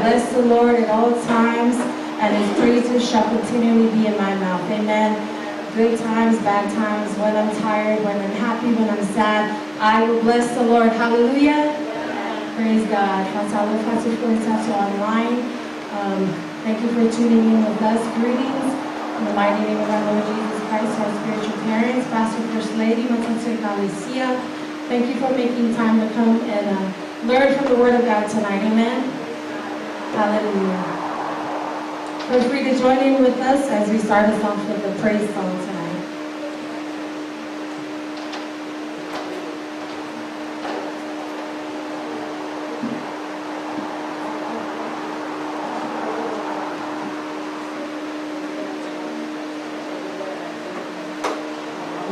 bless the Lord at all times, and his praises shall continually be in my mouth. Amen. Good times, bad times, when I'm tired, when I'm happy, when I'm sad, I will bless the Lord. Hallelujah. Praise God. Online. Thank you for tuning in with us. Greetings in the mighty name of our Lord Jesus Christ, our spiritual parents, Pastor First Lady, Matante Galicia. Thank you for making time to come and learn from the Word of God tonight. Amen. Hallelujah. Feel free to join in with us as we start us off with a praise song tonight.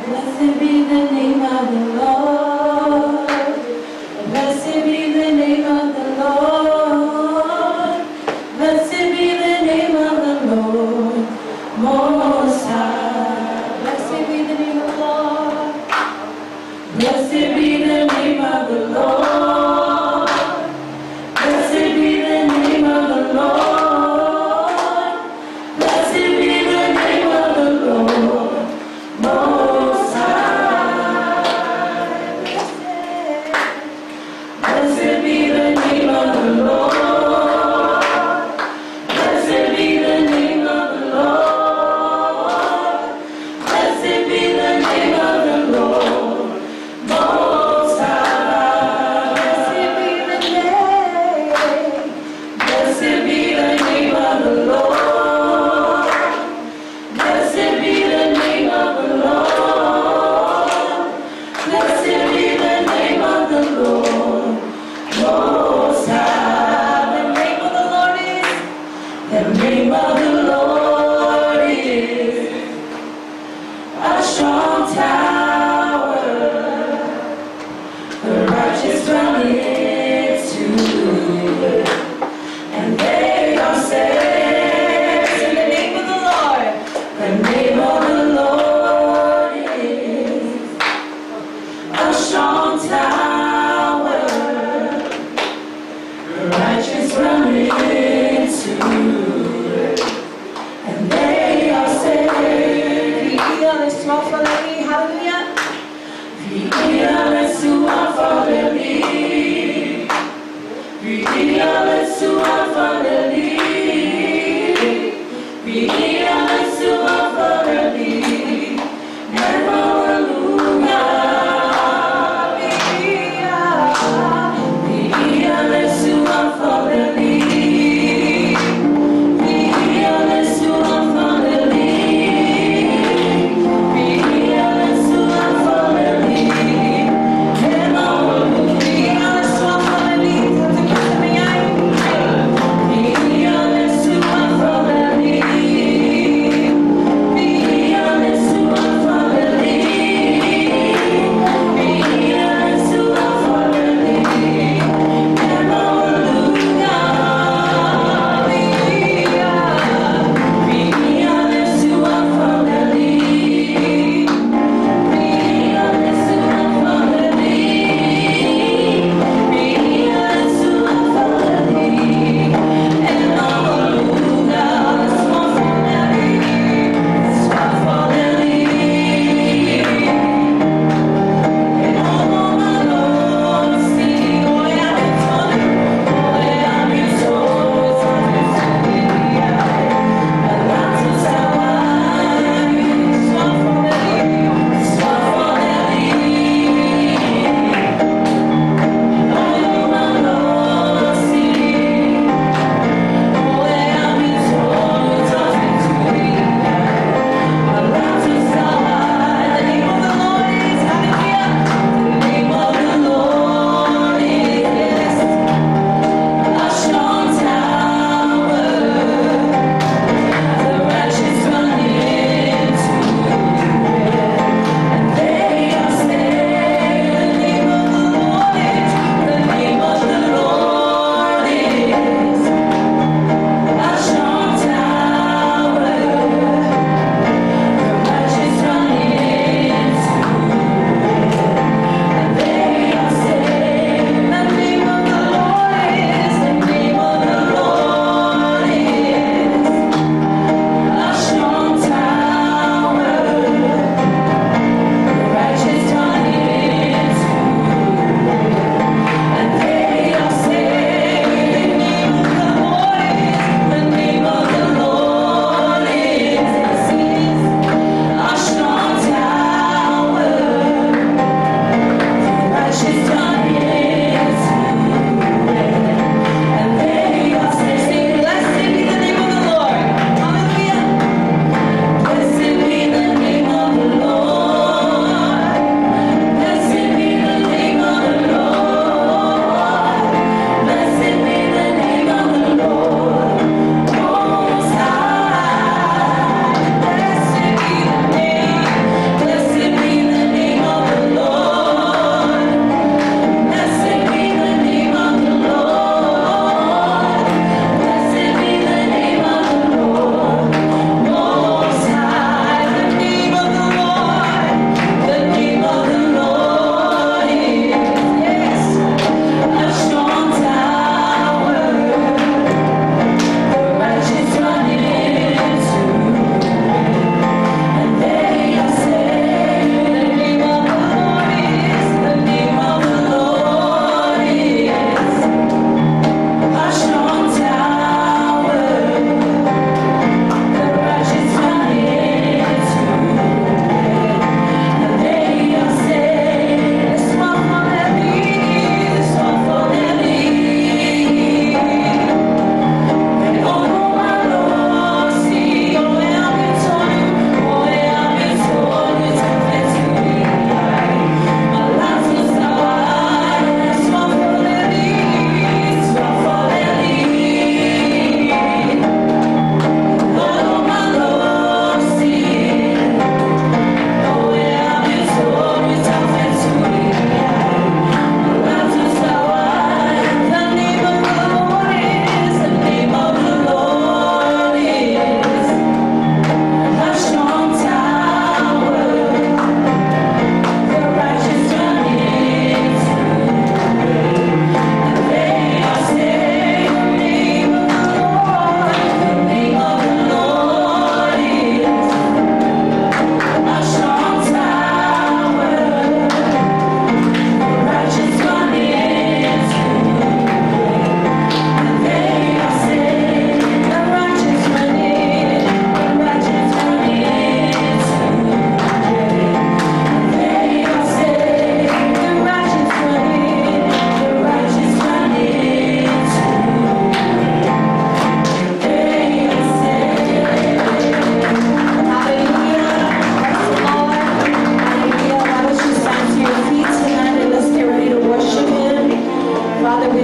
Blessed be the name of the Lord. Blessed be the name of the Lord. Blessed be the name of the Lord Most High. Blessed be the name of the Lord. Blessed be the name of the Lord. Blessed be the name of the Lord. Blessed be the name of the Lord Most High. Blessed be the name of the Lord. Blessed be the name of the Lord. Blessed be the name of the Lord Most High. Blessed be the name. Blessed be the name of the Lord. Blessed be the name of the Lord. Blessed be the name of the Lord Most High. The name of the Lord is. The name of the Lord is a strong tower. The righteous run into it, and they are saved. In the name of the Lord. The name of the Lord is a strong tower. The righteous run into it, and they are saved. Hallelujah. The healer is to our father.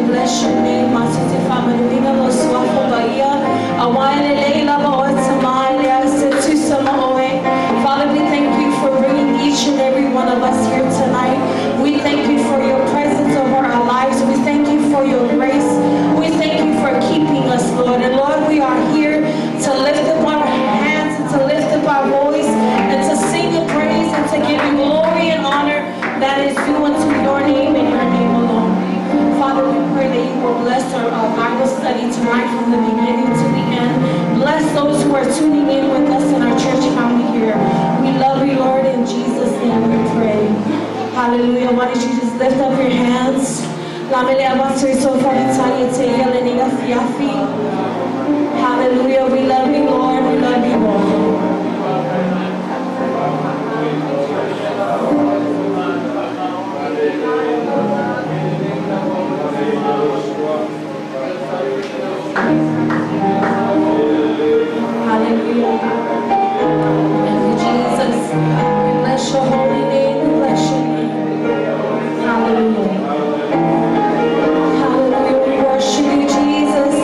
bless your name. Masiti family lo swafo bahia. Awale leila baot samaya setu samaoe. Father, we thank you for bringing each and every one of us here tonight. We thank you for your presence over our lives. We thank you for your grace. We thank you for keeping us, Lord. And Lord, we are here to lift up our hands and to lift up our voice and to sing your praise and to give you glory and honor that is due unto your name and your name alone. Father, we pray that you will bless our Bible study tonight from the beginning to the end. Bless those who are tuning in with us in our church family here. We love you, Lord. In Jesus' name we pray. Hallelujah. Why don't you just lift up your hands? Hallelujah. We love you, Lord. We love you, Lord. Hallelujah. Thank you, Jesus. We bless your holy name. We bless your name. Hallelujah. Hallelujah. We worship you, Jesus.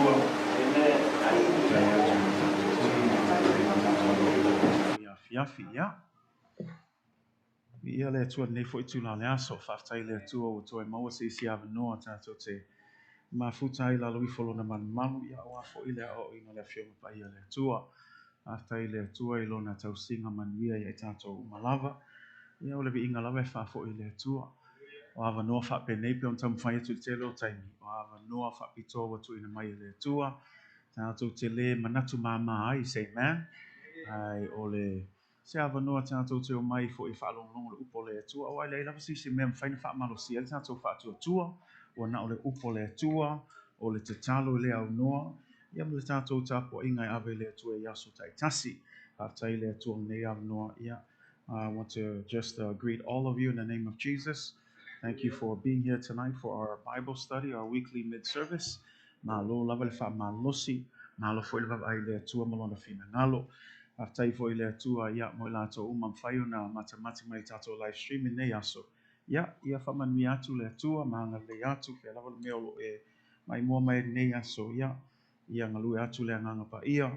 tua. Fiafi, ya. Ia le tua nei foi tu la le aso, whaftai le tua o toi maua se isi ava noa tātou te mafuta i la lui folo na manu ia o afo i le o ina le fionga pa ia le tua. Aftai le tua i lona tau singa manuia i tātou malava. Ia o le vi inga lawe whafo i le tua. O ava noa whape nei pe on tamu whai atu te lo taimi. O ava noa whapitoa watu ina mai le tua. Tātou te le manatu mama ai, say man. Ai o le se ava noa tātou te o mai fo i whaalonglongo le upo le tua. O ai le lava si se mea mwhaina whaamalo si ele tātou whaatua tua. O na o le upo le tua. O le te talo le au noa. Ia mo le tātou tapo ingai ave le tua i aso tai tasi. Haftai le tua nei ava noa. Ia. I want to just greet all of you in the name of Jesus. Thank you for being here tonight for our Bible study, our weekly mid-service. Malo lava le wha malosi. Malo foi le vava ai le tua malona fina ngalo. Aftai foi le tua ia mo la to umam whaiu na matamati mai tato live streaming nei aso. Ia whamanui atu le tua, maanga le atu, ke lava le meolo mai mua mai nei aso. Ia ngalui atu le anganga pa ia.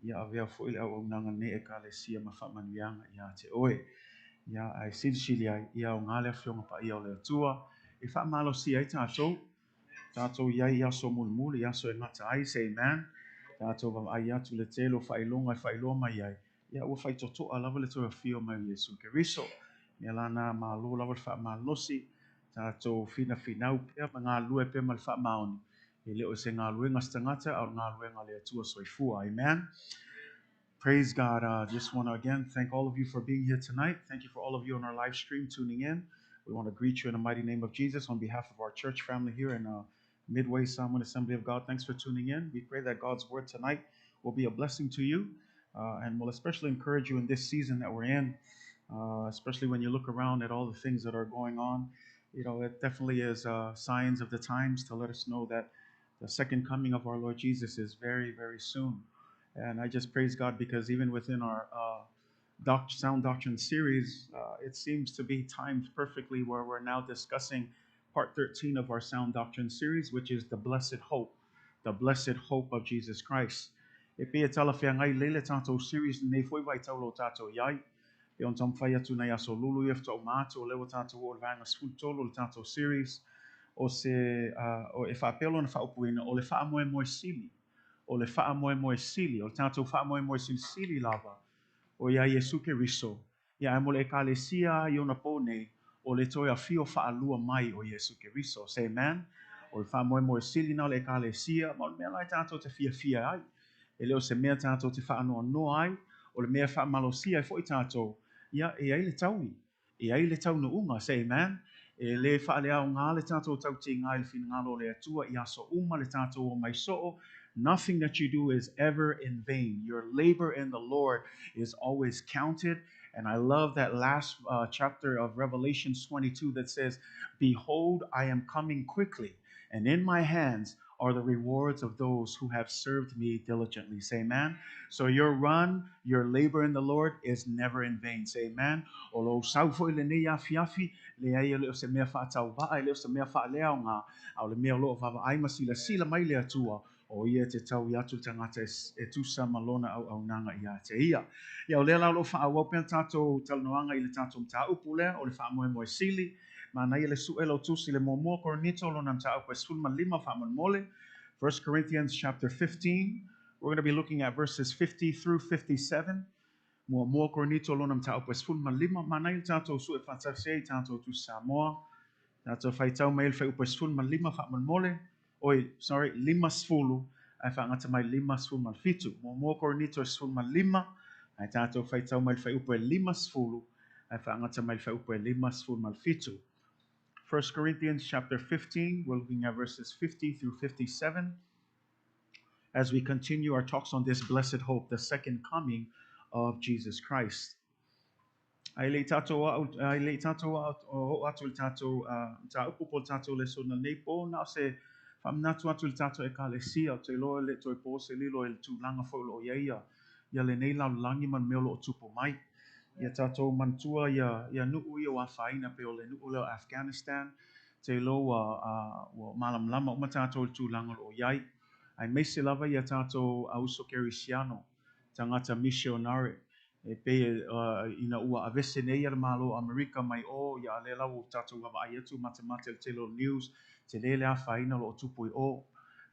Ia avea foi le au nanga ne e ka le sia ma whamanuianga ia te oe. Ia ai silsili ai ia o ngale fionga pa ia o le tua. E whamalo si ai tātou. Tātou iai aso mulmuli, aso e ngata ai, say amen. Tātou wa ai atu le telo whailonga e whailoa mai ai. Ia ua whaitoto a lava le toa fio mai Yesu Keriso. Mea lana ma lo lava le wha malosi. Tātou fina finau pia ma ngā lue pia ma le wha maoni. E leo se ngā lue ngastangata au ngā lue ngā le atua soifua, amen. Praise God. Just want to again thank all of you for being here tonight. Thank you for all of you on our live stream tuning in. We want to greet you in the mighty name of Jesus on behalf of our church family here in Midway Samoan Assembly of God. Thanks for tuning in. We pray that God's word tonight will be a blessing to you and will especially encourage you in this season that we're in, especially when you look around at all the things that are going on. You know, it definitely is signs of the times to let us know that the second coming of our Lord Jesus is very, very soon. And I just praise God because even within our Sound Doctrine series, it seems to be timed perfectly where we're now discussing part 13 of our Sound Doctrine series, which is the blessed hope of Jesus Christ. E pia tala fia ngai lele tātou series nei foi vai taulo tātou iai. E on tam whai atu nei aso lulu if tau mātou lewa tātou o le vanga sfutolo le tātou series. O se, o e whapelo na whaupuina, o le wha moe moe sili. O le wha moe sili, o le tātou wha moe sili lava. O ia Yesu Keriso. Ia e mole e kalesia i ona pōnei, o le toi a fio wha alua mai o Yesu Keriso. Say amen. O le wha moe sili na o le kalesia, ma o le mea lai tātou te fia ai. E leo se mea tātou te wha anoa noa ai, o le mea wha malosia e fo i tātou. Ia e ai le taui. E ai le tau no unga, say amen. E le wha le au ngā le tātou tau te ngā le fina ngalo le atua i aso uma le tātou o mai soo. Nothing that you do is ever in vain. Your labor in the Lord is always counted. And I love that last chapter of Revelations 22 that says, "Behold, I am coming quickly, and in my hands are the rewards of those who have served me diligently." Say amen. So your run, your labor in the Lord is never in vain. Say amen. Olo saufo ile ne ya fiafi le ai le se mea fa tau ba ai le se mea fa le nga au le mea lo va ai masila sila mai le atua. O ia te tau i atu tangata e tusa malona au nanga i a te ia. Ia o lea lau lo wha au pēn tātou talanoanga i le tātou mta upu lea o le wha moe sili. Ma na ia le su elo tusi le mō koronito lo na mta upu e sulma lima wha mole. 1 Corinthians chapter 15. We're going to be looking at verses 50 through 57. Mō koronito lo na mta upu e sulma lima. Ma na ia tātou su e whatasei tātou tu Samoa. Tātou whaitau mail whai upu e sulma lima wha mole. Lima sfulu, ai whaangata mai lima sfulu mal fitu. Mō koronito sfulu mal lima, ai tātou whaitau mai whai upo e lima sfulu, ai whaangata mai whai upo e lima sfulu mal fitu. 1 Corinthians chapter 15, we're looking at verses 50 through 57, as we continue our talks on this blessed hope, the second coming of Jesus Christ. Ai le tātou o atu le tātou, ta upupo tātou le sona neipo, na se whamnatu atu le tātou e ka le sia, o te loa le toi pōse lilo e le tūlanga whaulo o iaia. Ia le nei lau langi man meolo o tupo mai. Ia tātou mantua ia nuu ia wa whaina pe o le nuu leo Afghanistan. Te loa o malam lama o ma tātou le tūlanga o iai. Ai mese lava ia tātou auso kerisiano, tangata missionary, e pe ina ua avese nei ala malo Amerika mai o ia ale lau tātou lava ai atu matamata le telo news, te lele a whaina lo o tupu i o.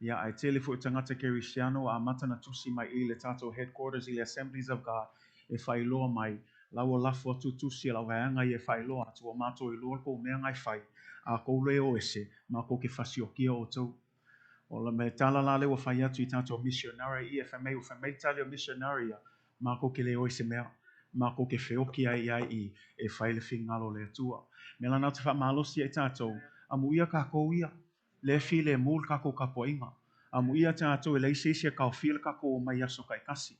Ia ai tele fu tangata kerisiano a matana tusi mai i le tātou headquarters i le Assemblies of God, e whailoa mai, lau o lafo atu tusi lau hanga i e whailoa atu o mātou i loa ko mea ngai whai, a kou leo ese, ma ko ke whasiokia o tau. O la me tala la le wa whai atu i tātou missionary i e whamei o whamei tali o missionary a ma ko ke leo ese mea ma ko ke whioki ai i e whai le whingalo le atua. Me lana te whamalosi ai tātou a mu ia kako ia le fi le mūl kako kapo inga a mu ia tātou e leise isia kau while kako o mai aso kai kasi.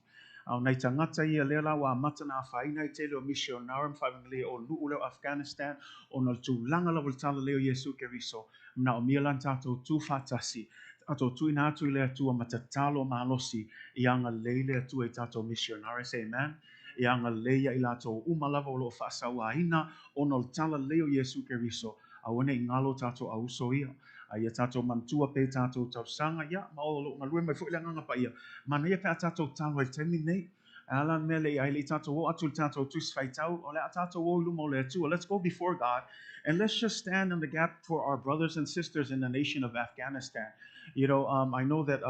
Au nei tangata ia le la wa matana whaina i te leo missionary mwhawingle o nuu leo Afghanistan o na tūlanga la tala leo Yesu ke riso mna o mialan tātou tū whatasi ato tui na atu i le atua matatalo malosi i anga leile atua i tātou missionaries, amen. I anga leia i lato umalava o lo whaasawa ina o no tala leo Yesu ke riso a wane i ngalo tātou a uso ia. A ia tātou mantua pe tātou tau sanga ia ma o lo ngalue mai fuilanga ngapa ia. Mana ia pe a tātou talo i temi nei. Alan mele i aile tātou o atu tātou tus whaitau o le a tātou o ilumo le atua. Let's go before God and let's just stand in the gap for our brothers and sisters in the nation of Afghanistan. You know, I know that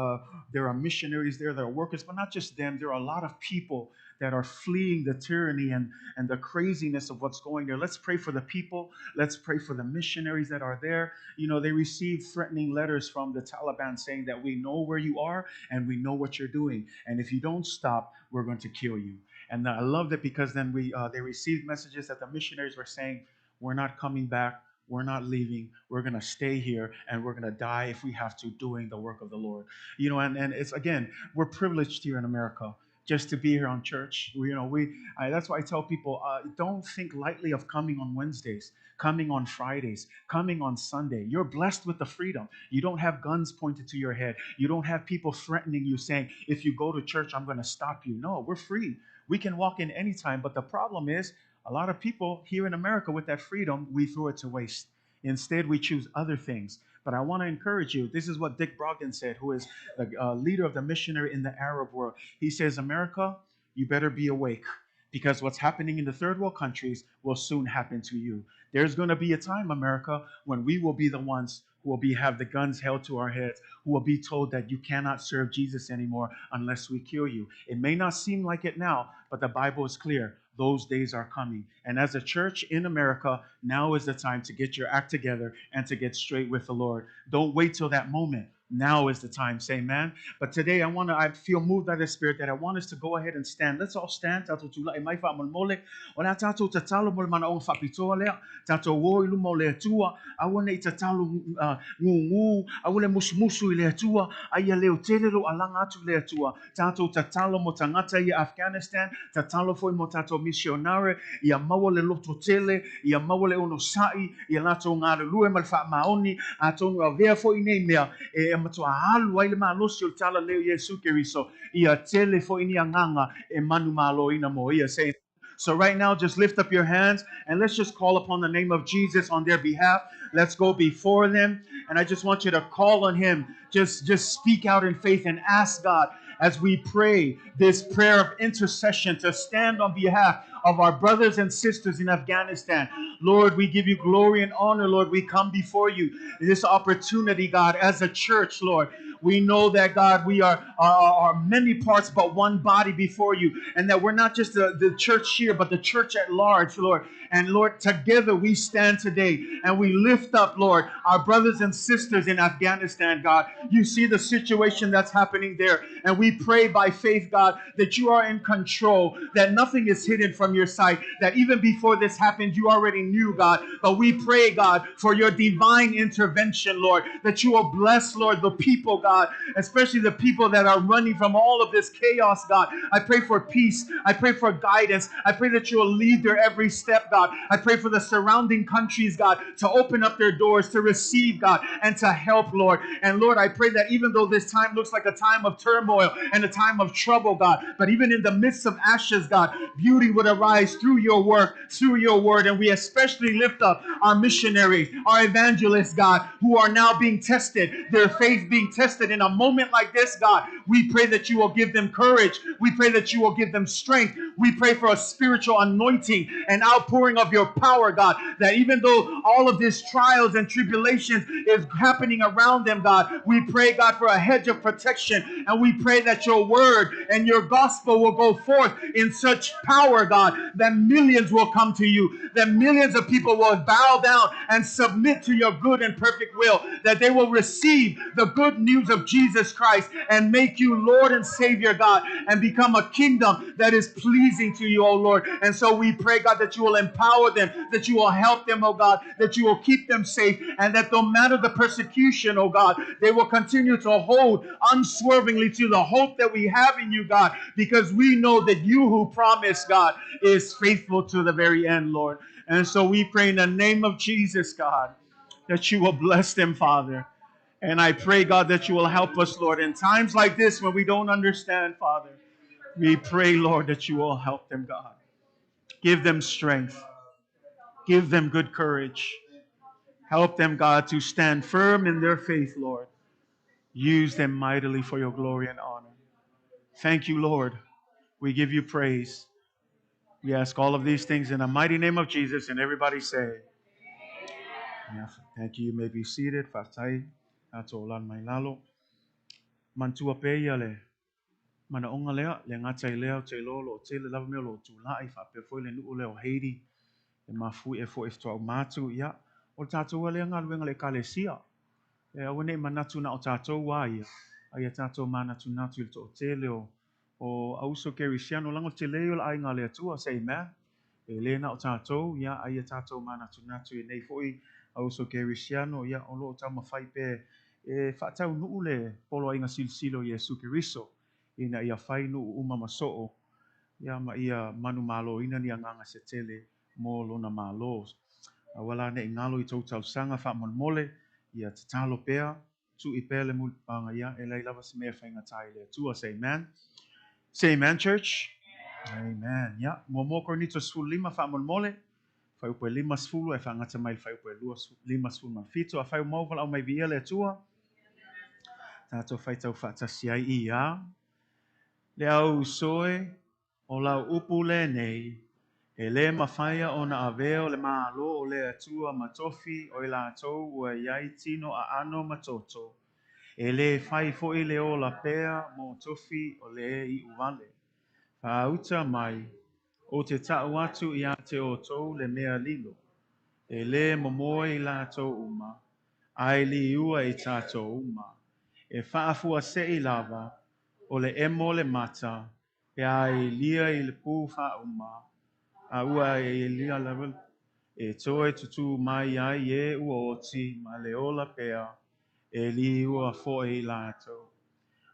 there are missionaries there, there are workers, but not just them. There are a lot of people that are fleeing the tyranny and the craziness of what's going there. Let's pray for the people. Let's pray for the missionaries that are there. You know, they received threatening letters from the Taliban saying that we know where you are and we know what you're doing. And if you don't stop, we're going to kill you. And I love that because then they received messages that the missionaries were saying, we're not coming back. We're not leaving. We're going to stay here and we're going to die if we have to doing the work of the Lord. You know, and it's again, we're privileged here in America just to be here on church. That's why I tell people, don't think lightly of coming on Wednesdays, coming on Fridays, coming on Sunday. You're blessed with the freedom. You don't have guns pointed to your head. You don't have people threatening you saying, if you go to church, I'm going to stop you. No, we're free. We can walk in anytime. But the problem is, a lot of people here in America with that freedom, we throw it to waste. Instead, we choose other things. But I want to encourage you. This is what Dick Brogdon said, who is the leader of the missionary in the Arab world. He says, America, you better be awake because what's happening in the third world countries will soon happen to you. There's going to be a time, America, when we will be the ones who will have the guns held to our heads, who will be told that you cannot serve Jesus anymore unless we kill you. It may not seem like it now, but the Bible is clear. Those days are coming. And as a church in America, now is the time to get your act together and to get straight with the Lord. Don't wait till that moment. Now is the time. Say amen. But today I feel moved by the Spirit that I want us to go ahead and stand. Let's all stand. Tato tula e mai fa mole. Ona tato tatalo mo mana on fa pitoa lea. Tato wo ilu mo le tua. Awane I tatalo ngu. Awole musmusu I le tua. Aya leo telelo alanga atu le tua. Tato tatalo mo tangata I Afghanistan. Tatalo foi mo tato missionare. Ia maua le loto tele. Ia maua le ono sai. Ia lato ngare lue malfa maoni. Atonu avea foi nei mea. Matua ai le malosi o tala leo Yesu Keriso ia tele fo ini anganga e manu malo ina mo ia say. So right now just lift up your hands and let's just call upon the name of Jesus on their behalf. Let's go before them and I just want you to call on him. Just speak out in faith and ask God as we pray this prayer of intercession to stand on behalf of our brothers and sisters in Afghanistan. Lord, we give you glory and honor, Lord. We come before you this opportunity, God, as a church, Lord. We know that, God, we are many parts but one body before you, and that we're not just the church here, but the church at large, Lord. And Lord, together we stand today and we lift up, Lord, our brothers and sisters in Afghanistan, God. You see the situation that's happening there. And we pray by faith, God, that you are in control, that nothing is hidden from your sight, that even before this happened, you already knew, God. But we pray, God, for your divine intervention, Lord, that you will bless, Lord, the people, God, especially the people that are running from all of this chaos, God. I pray for peace. I pray for guidance. I pray that you will lead their every step, God. I pray for the surrounding countries, God, to open up their doors, to receive, God, and to help, Lord. And Lord, I pray that even though this time looks like a time of turmoil and a time of trouble, God, but even in the midst of ashes, God, beauty would arise through your work, through your word. And we especially lift up our missionaries, our evangelists, God, who are now being tested, their faith being tested tested in a moment like this, God, we pray that you will give them courage. We pray that you will give them strength. We pray for a spiritual anointing and outpouring of your power, God, that even though all of these trials and tribulations is happening around them, God, we pray, God, for a hedge of protection. And we pray that your word and your gospel will go forth in such power, God, that millions will come to you, that millions of people will bow down and submit to your good and perfect will, that they will receive the good news of Jesus Christ and make you Lord and Savior, God, and become a kingdom that is pleasing to you, oh Lord. And so we pray, God, that you will empower them, that you will help them, oh God, that you will keep them safe, and that no matter the persecution, oh God, they will continue to hold unswervingly to the hope that we have in you, God, because we know that you who promised, God, is faithful to the very end, Lord. And so we pray in the name of Jesus, God, that you will bless them, Father. And I pray, God, that you will help us, Lord, in times like this when we don't understand, Father. We pray, Lord, that you will help them, God. Give them strength. Give them good courage. Help them, God, to stand firm in their faith, Lord. Use them mightily for your glory and honor. Thank you, Lord. We give you praise. We ask all of these things in the mighty name of Jesus, and everybody say, yeah, thank you. You may be seated. Fatai, atolan mai lalo. Mantua peia le. Mana onga lea, le ngatai lea, te lolo, te le lava mea lo tu lai, fa pe foi le nu leo heidi. E mafui e fo e ftua matu, ia. O tātou le ngā luenga le kalesia. E awane manatu na o tātou waia. Ai tātou manatu natu il to te leo. O auso kerisiano lango te leo la ai ngā lea tua, say amen. E le na o tātou, ia ai tātou manatu natu e nei foi auso kerisiano, ia o lo tau mawhai pe e whaatau nuu le polo ai ngā silsilo Jesu Kiriso. Ina ia whai nuu umama soo. Ia ma ia manu malo ina ni anganga se tele mo lona malo. Wala ne ingalo I tau sanga wha mole ia te talo pea tu I pele mulpanga ia e lai lava se mea whainga tai le tua. Say amen. Say amen, church. Amen. Ia, mo kornito sfulu lima wha mole. Whai upe lima sfulu e whangata mai whai upe lima sfulu ma fito. A whai umauwala au mai via le tua. Tātou whai tau whaatasi ai ia. Le au soe o lau upu le nei. E le mawhaia o na aveo le maalo o le atua matofi o I lātou ua iai tino a ano matoto. E le whai foi le o la pea mo tofi o le I uwale. Whauta mai o te tau atu I a te o tou le mea lilo. E le momoe I lātou uma. Ai li ua I tātou uma. E whaafua se I lava o le emo le mata. E ai lia I le pū wha uma. A ua e lia level e toe tutu mai ai e ua oti ma le ola pea e li ua foe I lātou.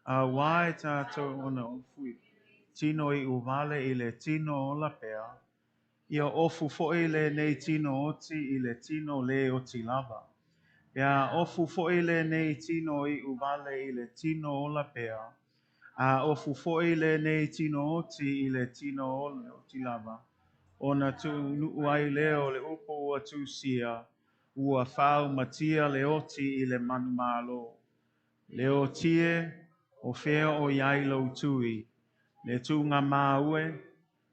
A wai tātou ona ufui tino I uvale I le tino ola pea ia ofu foe le nei tino oti I le tino le oti lava. Ia ofu foe le nei tino I uvale I le tino ola pea. A ofu foe le nei tino oti I le tino ola oti lava. Ona tu nuu ai leo le upo ua tu sia, ua whau matia le oti I le manu malo. Le otie o whea o iai lo tui, le tu ngā maue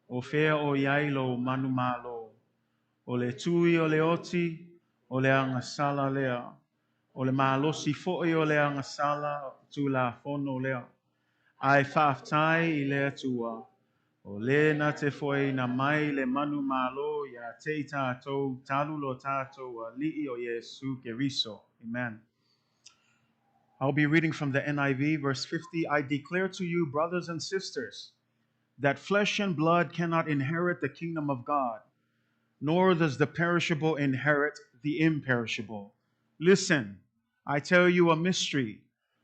o whea o iai lo manu malo. O le tui o le oti, o le angasala lea, o le malosi fo'i o le angasala tu la fono lea. Ai whaaftai I lea tua. O le na te foi na mai le manu malo ya te tātou talu lo tātou a li'i o Yesu Keriso. Amen. I'll be reading from the NIV, verse 50. I declare to you, brothers and sisters, that flesh and blood cannot inherit the kingdom of God, nor does the perishable inherit the imperishable. Listen, I tell you a mystery.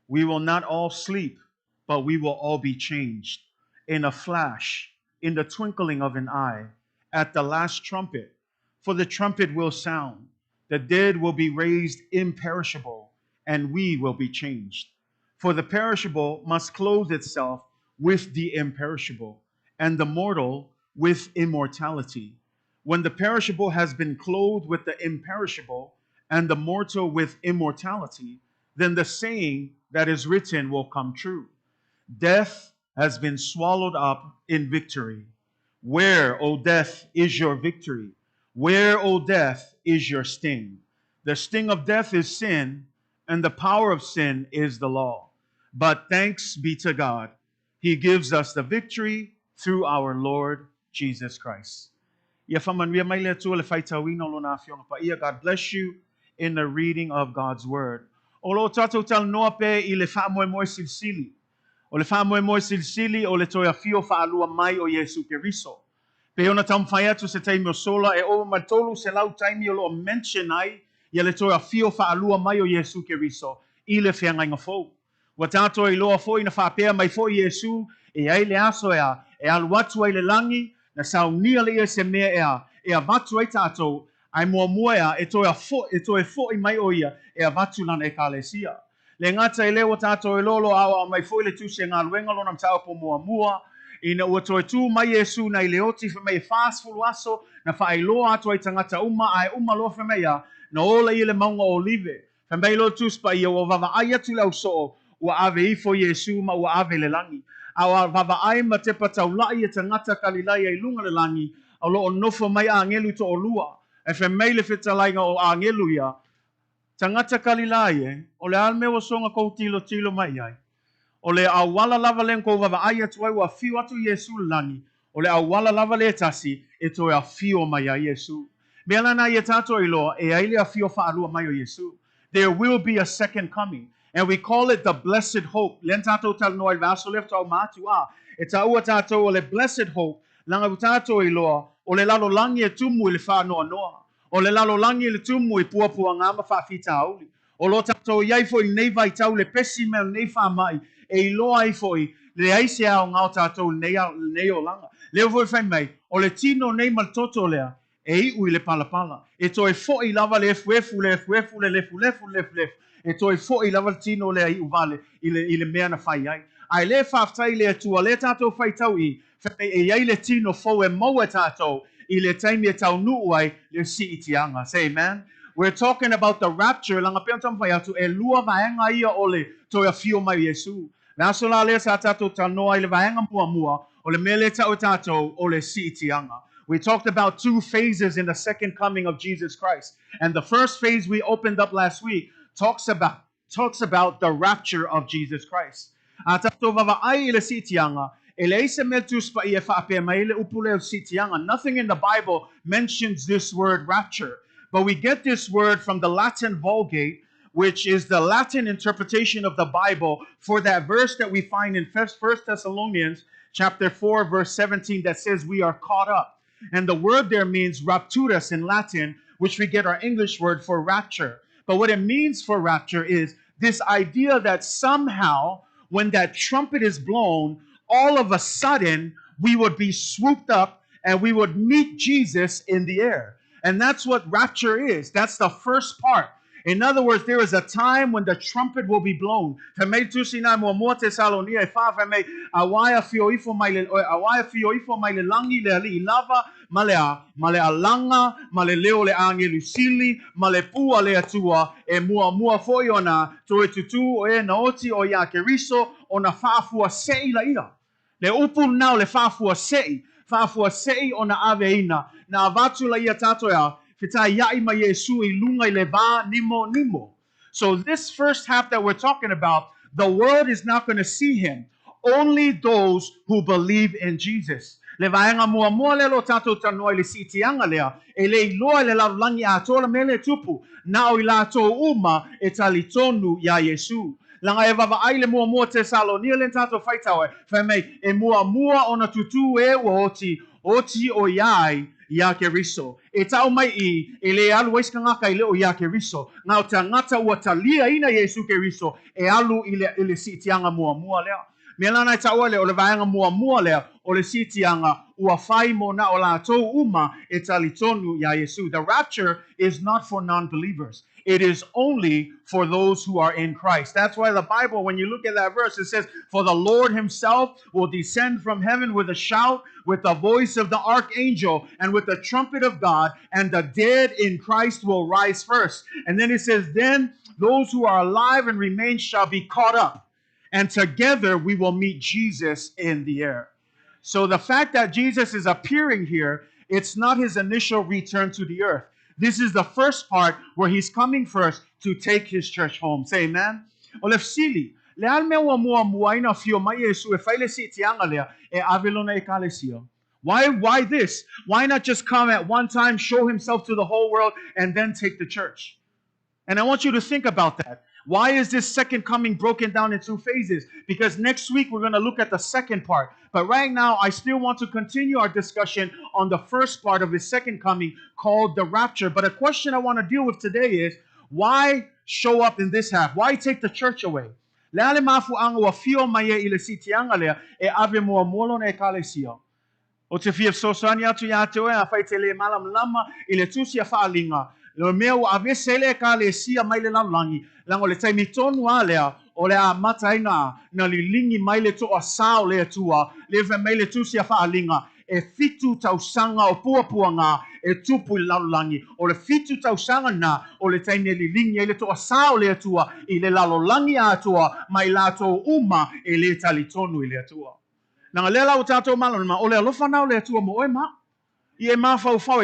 We will not all sleep, but we will all be changed. In a flash, in the twinkling of an eye, at the last trumpet. For the trumpet will sound, the dead will be raised imperishable, and we will be changed. For the perishable must clothe itself with the imperishable, and the mortal with immortality. When the perishable has been clothed with the imperishable, and the mortal with immortality, then the saying that is written will come true. Death has been swallowed up in victory. Where, O death, is your victory? Where, O death, is your sting? The sting of death is sin, and the power of sin is the law. But thanks be to God, He gives us the victory through our Lord Jesus Christ. God bless you in the reading of God's word. Olo tato tal noa pe I le wha moe moe silsili. O le wha moe moe silsili o le toia fio wha alua mai o Yesu Keriso. Pe ona tam whai atu se taimi o sola e o matolu se lau taimi o lo mention ai ia le toia fio wha alua mai o Yesu Keriso I le whiangai ngā fou. Wa tato I loa fo ina wha pēr mai fo Yesu e ai le aso e alu atu ai le langi na saunia le ia se mea e a vatu ai tato ai mua e toi fo I mai o ia e a vatu lana e kalesia. Le ngata I lewa tato e lolo awa mai fo I le tuse ngā luenga lona mtau po mua ina ua toi tu mai Yesu na I leoti fa mai fast fulu aso na fa ai loa atu ai tangata ai lo fa mai na ola I le maunga olive. Fa mai lo tuspa ia o vava ai atu lau so ua ave I fo Yesu ma ua ave le langi. Awa vava ai ma te patau lai e tangata kalilai ai lunga le langi au lo nofo mai a ngelu to olua. E fe mai le fitalainga o a ngelu ia. Tangata kalilai o le alme o songa kou tilo mai ai. O le awala lava len kou vava ai atu ai wa fiu atu Yesu langi. O le awala lava le tasi e toi a fiu mai a Yesu. Mea na ia tato I loa e ai le a fiu wha alua mai o Yesu. There will be a second coming. And we call it the blessed hope. Len tato tal noa I vaso lefta o matu a. E ta ua tato o le blessed hope. Langa tato I loa o le lalo langi e tumu I le wha noa. O le lalo langi le tumu I puapua ngama whaafita auli. O lo tato iai foi nei vai tau le pesi mel nei wha mai. E loa ai foi le aise au ngau tato nei o langa. Leo foi whai mai. O le tino nei maltoto lea. E ui le palapala. E toi foi lava le efu le lefu. E toi foi lava le tino lea I uvale. I le mea na whai ai. Ai le whaaftai le atua le tato whai tau I. Whai e iai le tino fo e maua tato. I le taimi e tau nuu ai le si itianga. Say amen. We're talking about the rapture. Langa pia tam whai atu e lua vaenga ia ole toi a fio mai Yesu. Naso la le sa tato tanoa I le vaenga mua o le mele tau tato o le si itianga. We talked about two phases in the second coming of Jesus Christ. And the first phase we opened up last week talks about the rapture of Jesus Christ. Tato vava ai le si itianga. Nothing in the Bible mentions this word rapture. But we get this word from the Latin Vulgate, which is the Latin interpretation of the Bible for that verse that we find in 1 Thessalonians chapter 4, verse 17 that says we are caught up. And the word there means rapturus in Latin, which we get our English word for rapture. But what it means for rapture is this idea that somehow when that trumpet is blown, all of a sudden, we would be swooped up and we would meet Jesus in the air. And that's what rapture is. That's the first part. In other words, there is a time when the trumpet will be blown. Malea langa, male leo le angelu sili, male pua le atua, e mua foi ona, toe tutu o e naoti o ia keriso, ona whaafua sei la ia. Le upu nao le whaafua sei ona ave ina, na avatu la ia tato ya, whitai iai ma Yesu I lunga I le va nimo. So this first half that we're talking about, the world is not going to see him. Only those who believe in Jesus. Le vaenga mua le lo tato tanoa le sitianga lea, e le iloa le lavlangi a tola mele tupu, na o ila to uma e talitonu ya Yesu. Langa e vava ai le mua te Salonia le tato whaitawe, whamei e mua ona tutu e ua oti o iai ia keriso. E tau mai e le alu waiska ngaka I le o ia keriso. Ngau ta ngata ua talia ina Yesu keriso, e alu I le sitianga mua lea. Mea lana I taua le o le vaenga mua lea o le sitianga ua fai mo na o lātou uma e talitonu ia Yesu. The rapture is not for non-believers. It is only for those who are in Christ. That's why the Bible, when you look at that verse, it says, for the Lord himself will descend from heaven with a shout, with the voice of the archangel, and with the trumpet of God, and the dead in Christ will rise first. And then it says, then those who are alive and remain shall be caught up, and together we will meet Jesus in the air. So the fact that Jesus is appearing here, it's not his initial return to the earth. This is the first part where he's coming first to take his church home. Say amen. Olef sili. Leal me wa mua mua ina fio mai Yesu e faile si tianga lea e avelona e kalesia. Why this? Why not just come at one time, show himself to the whole world, and then take the church? And I want you to think about that. Why is this second coming broken down in two phases? Because next week we're going to look at the second part. But right now, I still want to continue our discussion on the first part of his second coming called the rapture. But a question I want to deal with today is, why show up in this half? Why take the church away? Leale mafu ang wafio maye ile sitianga lea e ave mua molo na e kalesia. O te fia sosania tu ya te oe a whai te le malam lama ile tusi a whaalinga. Lo mea wa ave sele ka le sia mai le langi. Lango le taimi tonu a lea o le a mataina na li lingi mai le to a sao le tua. Le ve mai le tusi a whaalinga. E fitu tausanga o puapuanga e tupu i langi. O le fitu tausanga na o le taimi li lingi le to a sao le tua. I le langi a tua mai lato uma e le tali tonu i le tua. Nanga lela o tato malama o le alofa na o le tua mo e ma.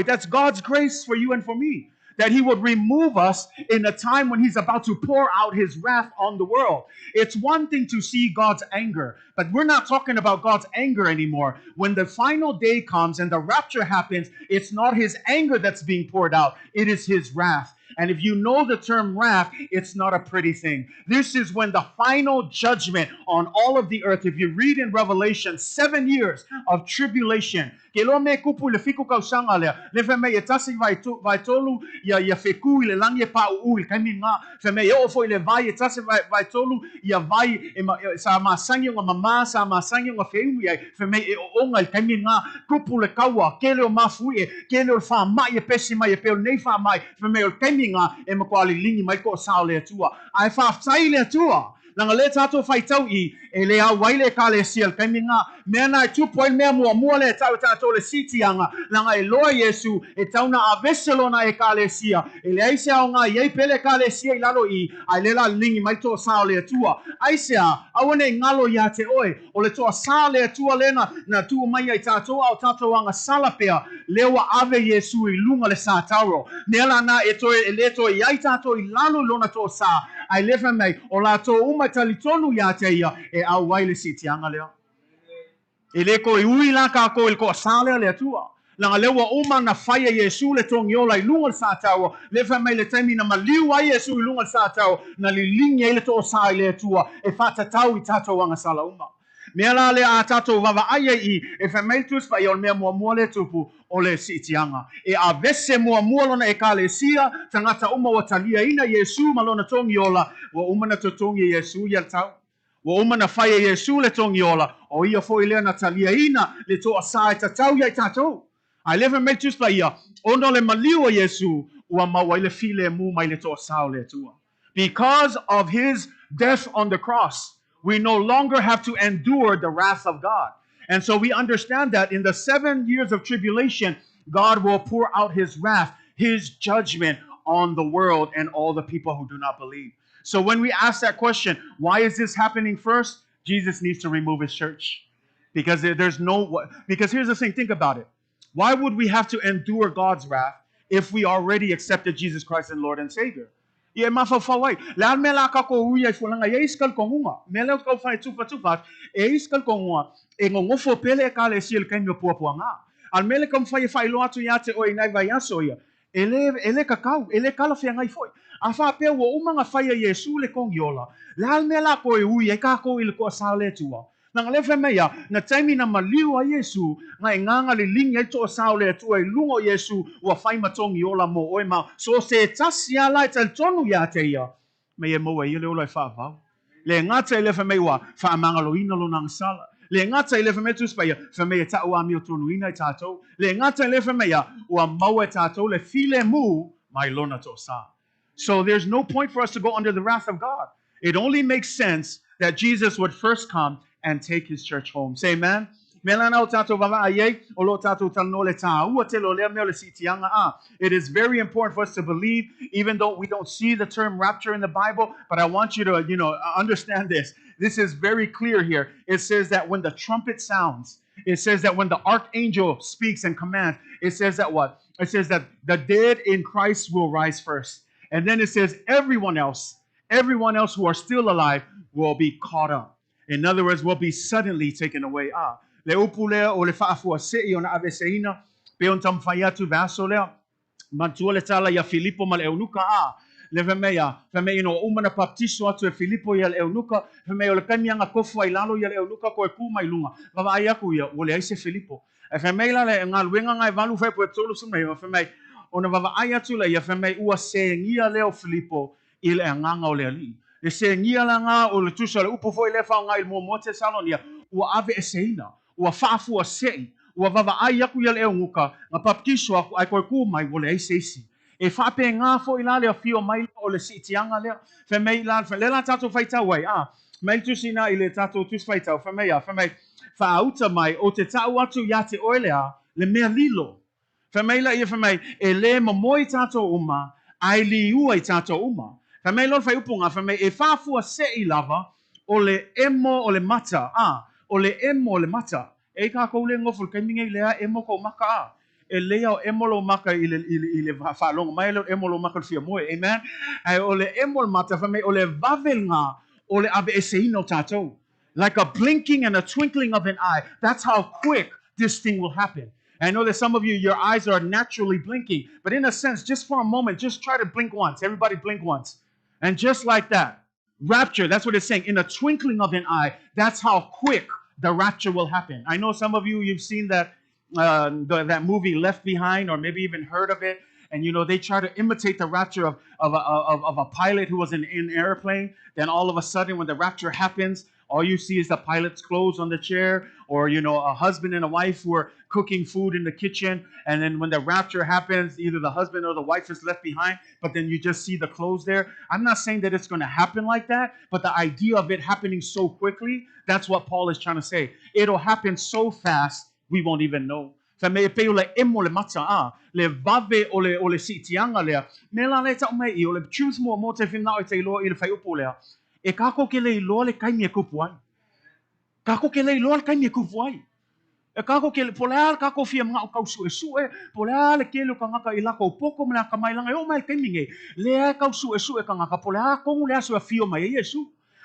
That's God's grace for you and for me. That he would remove us in a time when he's about to pour out his wrath on the world. It's one thing to see God's anger, but we're not talking about God's anger anymore. When the final day comes and the rapture happens, it's not his anger that's being poured out. It is his wrath. And if you know the term wrath, it's not a pretty thing. This is when the final judgment on all of the earth, if you read in Revelation, 7 years of tribulation. Ke lo me kupu le fiku kausanga lea. Le fe me e tasi vai tolu ia feku i le langi e pa uu i kaimi ngā. Fe me e ofo i le vai e tasi vai tolu ia vai sa masangi o mama, sa masangi o feimu ia. Fe me e onga i kaimi ngā. Kupu le kaua, ke leo mafui e, ke leo wha mai e pesi mai e peo nei wha mai. Fe me o kaimi ngā e makuali lingi mai ko sao le atua. Ai whaftai le atua. Nanga le tato whai tau i e le au waile ka le sial kaimi ngā mea na e tupoil mea mua le tau tato le sitianga nanga e loa Yesu e tauna a veselona e ka le sia e le aisea o ngā iei pele ka le sia i lalo i ai le la lingi mai toa sao le atua aisea awane ngalo ia te oe o le toa sao le atua lena na tua mai ai tato au tato anga salapea lewa ave Yesu i lunga le sa tauro nela na e toe e le toe iai tato i lalo lona toa sa ai lefa mai o la to uma talitonu ia te ia e au waile sitianga leo. E le ko i ui la ka ko il ko sale le tua. Langa lewa uma na faya Yesu le tongiola i lunga sa tau. Lefa mai le taimi na maliu ai Yesu i lunga sa tau na li lingi ele to sa le tua e fata tau i tato wanga sala uma. Mea la le a tato vava aia i e fa mai tus pa i on mea mua le tupu o le sitianga. E a vese mua lona e ka le sia tangata uma wa talia ina Yesu malona tongiola wa uma na totongi Yesu ia tau. Wa uma na faya Yesu le tongiola o ia fo ile na talia ina le to asai tatau ia tato. Ai lefa mai tus pa ia ono le maliu a Yesu ua maua ile file mu mai le to asau le tua. Because of his death on the cross, we no longer have to endure the wrath of God. And so we understand that in the 7 years of tribulation, God will pour out his wrath, his judgment on the world and all the people who do not believe. So when we ask that question, why is this happening first? Jesus needs to remove his church. Because because here's the thing, think about it. Why would we have to endure God's wrath if we already accepted Jesus Christ as Lord and Savior? Ia mafawai. La mela ka ko uia fulanga ia iskal kongunga. Mela ka fai tufa e iskal kongunga e ngofo pele ka le sil kan yo puanga. Al mele kam fai lo atu ia te oi nai vai aso ia. Ele kakau, ele kala fia ngai foi. A fa pe wo umanga fai Yesu le kongiola. La mela ko uia ka ko il ko sale tua. Nang lefe mea, na taimi na maliu a Yesu, ngai nganga li lingi e toa sao le atua i lungo Yesu, ua whai matongi ola mo oe mau. So se tasi a lai tal tonu ia te ia, me e moa ia le ola i whaavau. Le ngata e lefe mea, whaamanga lo ina lo nang sala. Le ngata I le whamea tu spaya, whamea ta ua mi o tonu ina I tātou. Le ngata I le whamea, ua mau e tātou, le file mu, mai lona to sa. So there's no point for us to go under the wrath of God. It only makes sense that Jesus would first come and take his church home. Say amen. It is very important for us to believe, even though we don't see the term rapture in the Bible, but I want you to, understand this. This is very clear here. It says that when the trumpet sounds, it says that when the archangel speaks and commands, it says that what? It says that the dead in Christ will rise first. And then it says everyone else who are still alive will be caught up. In other words, will be suddenly taken away. Le upule o le faafua sei ona aveseina pe on tam faiatu vaso le mantua le tala ya Filippo mal eunuka le vemea no umana baptiso atu e Filippo ya le eunuka vemea le kamianga kofu ai lalo ya le eunuka ko e ku mai lunga va ai aku ya o le aise Filippo e vemea le ngaluenga ngai valu fai po tolu sumai vemea ona va ai atu le ya vemea ua sengia leo Filippo ile nganga o le ali le sengia la nga o le tusa le upo foi le fa ngai mo te salonia ua ave eseina ua faafua sei ua vavaai aku ia le eunuka nga papkiso aku ai koe ku mai wole ai seisi e whape ngā fo i la lea fio mai o le sitianga lea whamei la tatou whaitau ai mai tusina i le tatou tus whaitau whamei whaauta mai o te tau atu ia te oelea le mea lilo whamei la ia whamei e le mamoi tatou uma ai li ua i tatou uma whamei lor whai upunga whamei e whaafua sei lava o le emo o le mata o le emo le mata e ka ko le ngoful kai minga lea emo ko maka e lea o emo lo maka i le whalonga mai le emo lo maka fia moe amen ai o le emo le mata fa me o le vavelnga o le ave eseino tatou like a blinking and a twinkling of an eye. That's how quick this thing will happen. I know that some of you, your eyes are naturally blinking, but in a sense, just for a moment, just try to blink once. Everybody blink once. And just like that, rapture, that's what it's saying, in a twinkling of an eye, that's how quick the rapture will happen. I know some of you, you've seen that that movie Left Behind, or maybe even heard of it. And they try to imitate the rapture of a pilot who was in an airplane. Then all of a sudden, when the rapture happens, all you see is the pilot's clothes on the chair, or a husband and a wife who are cooking food in the kitchen. And then when the rapture happens, either the husband or the wife is left behind, but then you just see the clothes there. I'm not saying that it's going to happen like that, but the idea of it happening so quickly, that's what Paul is trying to say. It'll happen so fast, we won't even know. Me pe o le emo le mata le vave o le sitianga lea me la le tau mai o le choose mo te whina o te iloa i le whai upo lea e kako ke le iloa le kaimi e kupu ai kako ke le iloa le kaimi e kupu ai e kako ke le polea kako fia mga o kausu e sue polea le kele o kangaka i lako o poko mena kamailanga e o mai kaimi nge lea kausu e sue kangaka polea kongu lea sua fio mai e Yesu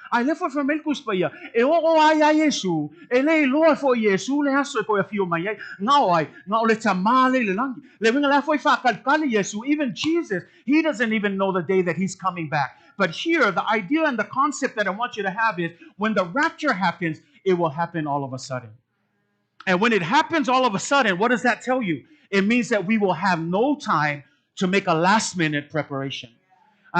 ai le fa melkus pa ia e o ai Yesu e le loa fo Yesu le aso ko fio mai ai nga o le tamale le langi le winga la foi fa kalkali Yesu even Jesus he doesn't even know the day that he's coming back but here the idea and the concept that I want you to have is when the rapture happens it will happen all of a sudden and when it happens all of a sudden what does that tell you it means that we will have no time to make a last minute preparation.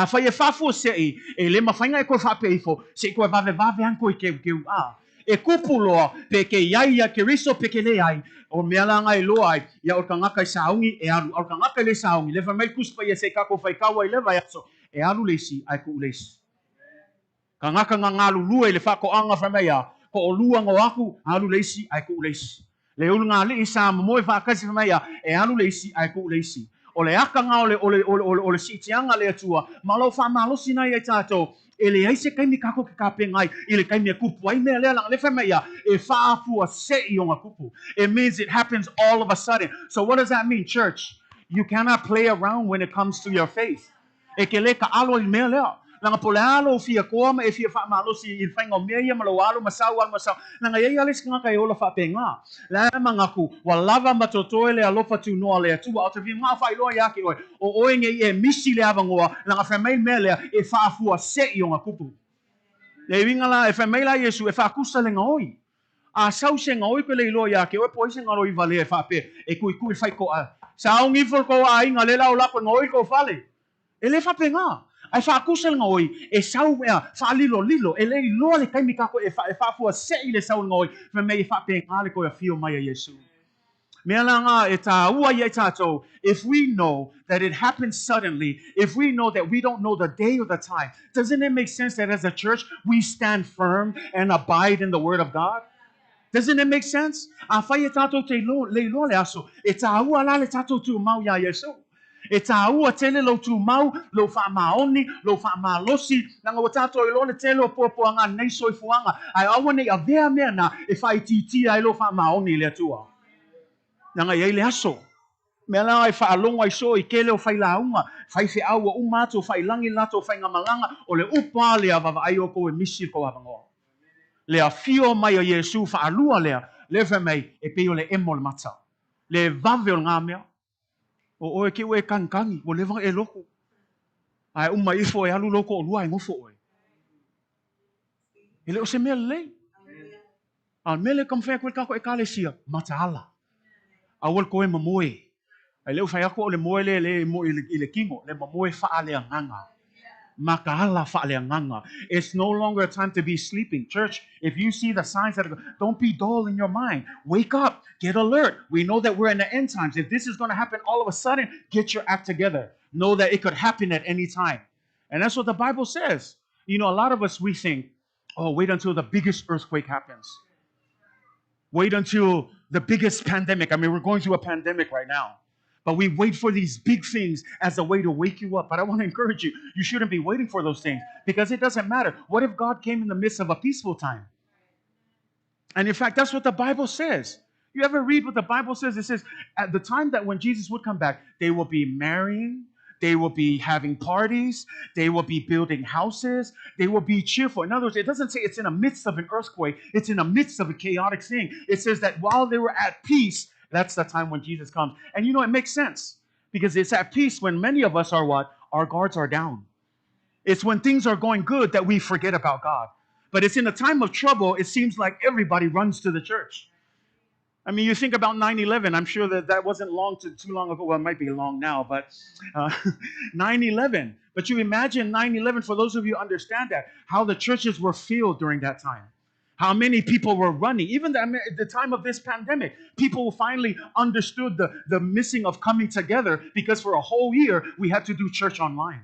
Fa ia fafu sei e le mafainga e ko fa peifo se ko vave anko ke e kupulo pe ke iaia ke riso pe ke le ai o mealanga i loai ia o kangaka i saungi e alu o kangaka le saungi le fa mai kuspa ia se kako fai kawa i le vai so e alu lesi ai ku lesi kangaka ngalu lue le fa ko anga fa mai ko o lua ngo aku alu lesi ai ku lesi le ulunga le isa mo fa kasi fa mai e alu lesi ai ku lesi o le aka nga o le sitianga le atua malo fa malo sina ia tato ele ai se kaimi kako ke kapengai ile kaimi kupu ai me le lang le fa ia e fa fu se i nga kupu it means it happens all of a sudden so what does that mean church you cannot play around when it comes to your faith e ke le ka alo i me le langa polalo fia koma e fia fa malo si il fainga me ia malo alo masau langa ia les nga kai ola fa penga la mangaku walava matoto ele alofa tu no ale tu out of nga fa ilo ya ki o oenge e misi le avangoa langa fa mai mele e fa fu se i nga kupu le winga la e fa mai la Yesu e fa kusa le ngoi a sau se ngoi ko le ilo ya ki o po se ngaro i vale e fa pe e kui fai ko a sa ngi fo ko ai nga le la ola ko ngoi ko fale ele fa penga Ai whaakusal ngā oi, e sau ea, whaalilo lilo, e lei loa le kaimi kako e whaafua se I le sau ngā oi, me mei whaape ngāle ko e whio mai a Yesu. Mea la ngā e tā ua i e tātou, if we know that it happens suddenly, if we know that we don't know the day or the time, doesn't it make sense that as a church, we stand firm and abide in the Word of God? Doesn't it make sense? A whai e tātou te leiloa le aso, e tā ua la le tātou tu mau ia Yesu. E tā ua tele lo tu mau, lo wha maoni, lo wha malosi, nanga wa tātou I lo le tele o pōpua ngā nei soifuanga, ai awa nei a vea mea na e whai titi ai lo wha maoni le atua. Nanga iei le aso. Mea la ai whaalonga I so I kele o whai launga, whai whi aua umātou, whai langi lato, whai ngamalanga, o le upa lea vava ai o ko e misi ko avangoa. Lea fio mai o Yesu whaalua lea, lewe mei e peo le emo le mata. Le vave o ngā mea, o oe ki oe kankangi, o lewa e loko. Ai uma ifo e alu loko o lua e ngofo oe. E le o se mea lei. Al mele kam whea koe kako e kale sia, mata ala. Awal koe mamoe. Ai leo whai ako o le moe le mo I le kingo, le mamoe whaale a nganga. Makaala whaale a nganga. It's no longer a time to be sleeping. Church, if you see the signs that are, don't be dull in your mind. Wake up. Get alert. We know that we're in the end times. If this is going to happen all of a sudden, get your act together. Know that it could happen at any time. And that's what the Bible says. You know, a lot of us, we think, oh, wait until the biggest earthquake happens. Wait until the biggest pandemic. I mean, we're going through a pandemic right now. But we wait for these big things as a way to wake you up. But I want to encourage you, you shouldn't be waiting for those things because it doesn't matter. What if God came in the midst of a peaceful time? And in fact, that's what the Bible says. You ever read what the Bible says? It says, at the time that when Jesus would come back, they will be marrying, they will be having parties, they will be building houses, they will be cheerful. In other words, it doesn't say it's in the midst of an earthquake, it's in the midst of a chaotic thing. It says that while they were at peace, that's the time when Jesus comes. And you know, it makes sense because it's at peace when many of us are what? Our guards are down. It's when things are going good that we forget about God. But it's in a time of trouble, it seems like everybody runs to the church. I mean, you think about 9/11. I'm sure that wasn't too long ago. Well, it might be long now, but 9/11. But you imagine 9/11, for those of you who understand that, how the churches were filled during that time. How many people were running. Even at the time of this pandemic, people finally understood the missing of coming together because for a whole year, we had to do church online.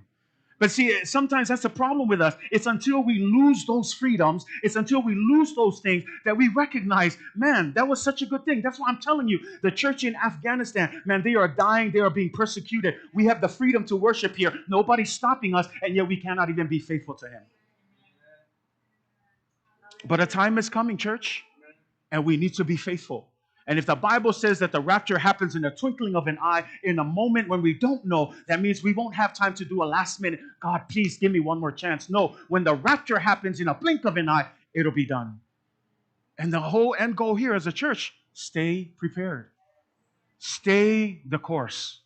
But see, sometimes that's the problem with us. It's until we lose those freedoms, it's until we lose those things that we recognize, man, that was such a good thing. That's why I'm telling you, the church in Afghanistan, man, they are dying, they are being persecuted. We have the freedom to worship here. Nobody's stopping us, and yet we cannot even be faithful to Him. But a time is coming, church, and we need to be faithful. And if the Bible says that the rapture happens in the twinkling of an eye, in a moment when we don't know, that means we won't have time to do a last minute, God, please give me one more chance. No, when the rapture happens in a blink of an eye, it'll be done. And the whole end goal here as a church, stay prepared. Stay the course.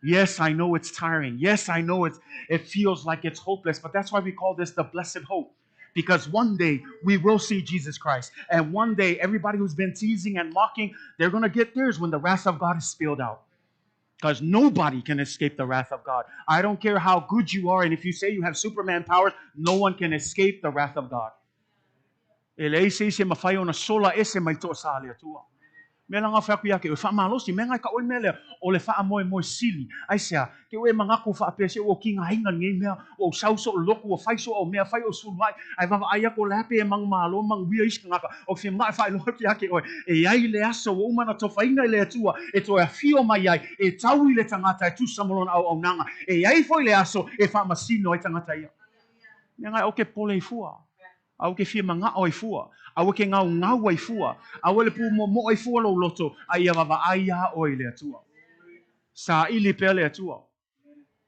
Yes, I know it's tiring. Yes, I know it feels like it's hopeless, but that's why we call this the blessed hope. Because one day we will see Jesus Christ. And one day everybody who's been teasing and mocking, they're going to get theirs when the wrath of God is spilled out. Because nobody can escape the wrath of God. I don't care how good you are. And if you say you have Superman powers, no one can escape the wrath of God. Me langa fa ku yake o fa malosi me ngai ka o mele o le fa mo sili ai sia ke o manga ku fa pese o kinga hinga ngi me o sauso loku o faiso o me fai o sulai ai va ai ko lape mang malo mang wi is ngaka o fi mai fa lo ki yake o e ai le aso o mana to fainga le tua e to a fio mai ai e tau le tangata e tu samolon au nanga e ai foi le aso e fa masino e tangata ia me ngai o ke pole fua au ke fi manga o fua au ke ngau ai fua au le pu mo ai fua lo loto ai va ai o ile atua sa ili pele atua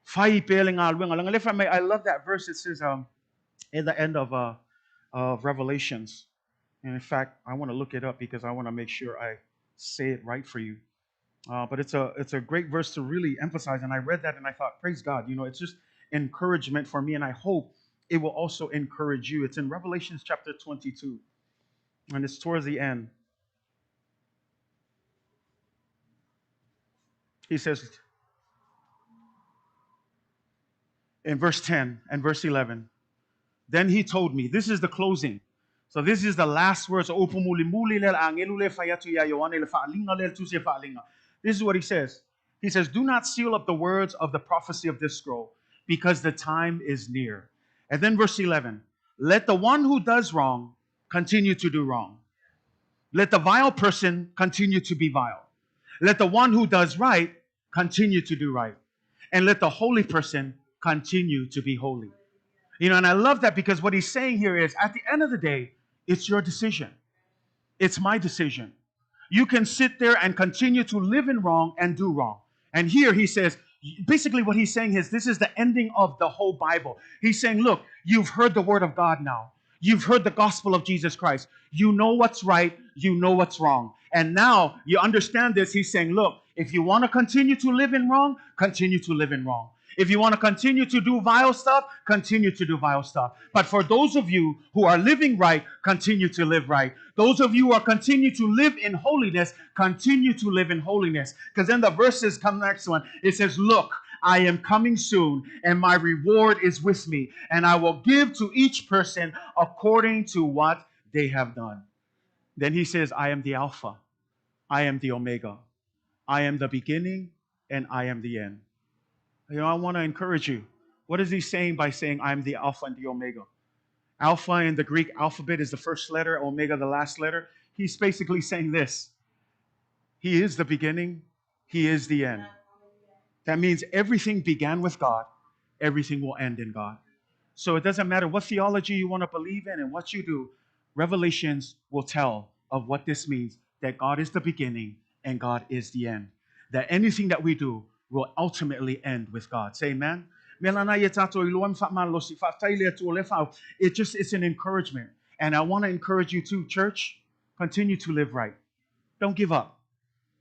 fai pele nga luenga langa le fa mai I love that verse. It says in the end of Revelations, and in fact I want to look it up because I want to make sure I say it right for you, but it's a great verse to really emphasize, and I read that and I thought, praise God, you know, it's just encouragement for me, and I hope it will also encourage you. It's in Revelations chapter 22, and it's towards the end. He says, in verse 10 and verse 11. Then he told me, this is the closing. So this is the last words. This is what he says. He says, do not seal up the words of the prophecy of this scroll, because the time is near. And then verse 11, let the one who does wrong continue to do wrong. Let the vile person continue to be vile. Let the one who does right continue to do right. And let the holy person continue to be holy. You know, and I love that, because what he's saying here is, at the end of the day, it's your decision. It's my decision. You can sit there and continue to live in wrong and do wrong. And here he says, basically what he's saying is, this is the ending of the whole Bible. He's saying, look, you've heard the word of God now. You've heard the gospel of Jesus Christ. You know what's right. You know what's wrong. And now you understand this. He's saying, look, if you want to continue to live in wrong, continue to live in wrong. If you want to continue to do vile stuff, continue to do vile stuff. But for those of you who are living right, continue to live right. Those of you who are continue to live in holiness, continue to live in holiness. Because then the verses come next one. It says, look, I am coming soon, and my reward is with me, and I will give to each person according to what they have done. Then he says, I am the Alpha, I am the Omega, I am the beginning, and I am the end. You know, I want to encourage you. What is he saying by saying, I'm the Alpha and the Omega? Alpha in the Greek alphabet is the first letter, Omega the last letter. He's basically saying this. He is the beginning, he is the end. That means everything began with God, everything will end in God. So it doesn't matter what theology you want to believe in and what you do, Revelations will tell of what this means, that God is the beginning and God is the end. That anything that we do will ultimately end with God. Say amen. It's an encouragement. And I want to encourage you too, church, continue to live right. Don't give up.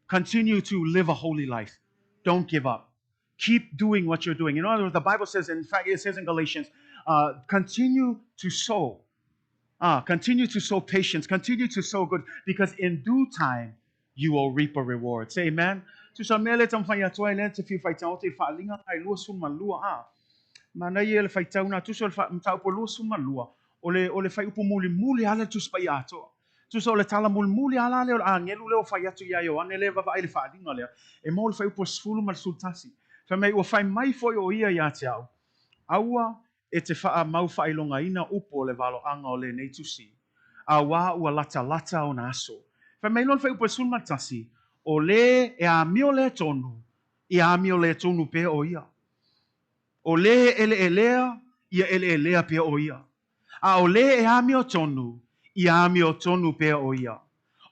Continue to live a holy life. Don't give up. Keep doing what you're doing. In other words, the Bible says, in fact, it says in Galatians, continue to sow. Continue to sow patience. Continue to sow good, because in due time, you will reap a reward. Say amen. Mana ia le faitauna tu sol fa mtau polo sumalua ole fai upu muli ala tu spai ato tu sol tala muli ala le angelu le fai atu ya yo ane le va ile fa dinga le e mo le fai upu sfulu mal sultasi fa mai o fai mai foi o ia ya tiao aua e te fa mau fai longa ina upu le valo anga ole nei tusi awa ua lata o naso fa mai lon fai upu sfulu mal tasi ole e a miole tonu pe o ia. O le ele elea, ia ele elea pia o ia. A o le e ami o tonu, ia ami o tonu pia o ia.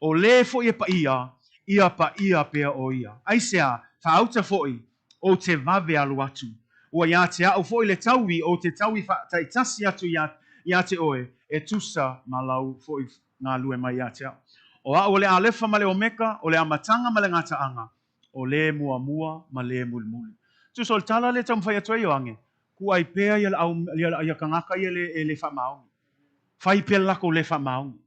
O le fo ia pa ia pia o ia. Aisea, whaauta foi, o te vave alu atu. Ua ia te au foi le taui, o te taui tai tasi atu ia te oe, e tusa malau foi ngā lue mai ia te au. O a o le alefa ma le omeka, o le amatanga ma le ngata anga, o le mua ma le mulmuli. Tu sol tala le tam fai atoe yoange. Ku ai pea ia kangaka ia le fa maungi. Fai pea lako le fa maungi.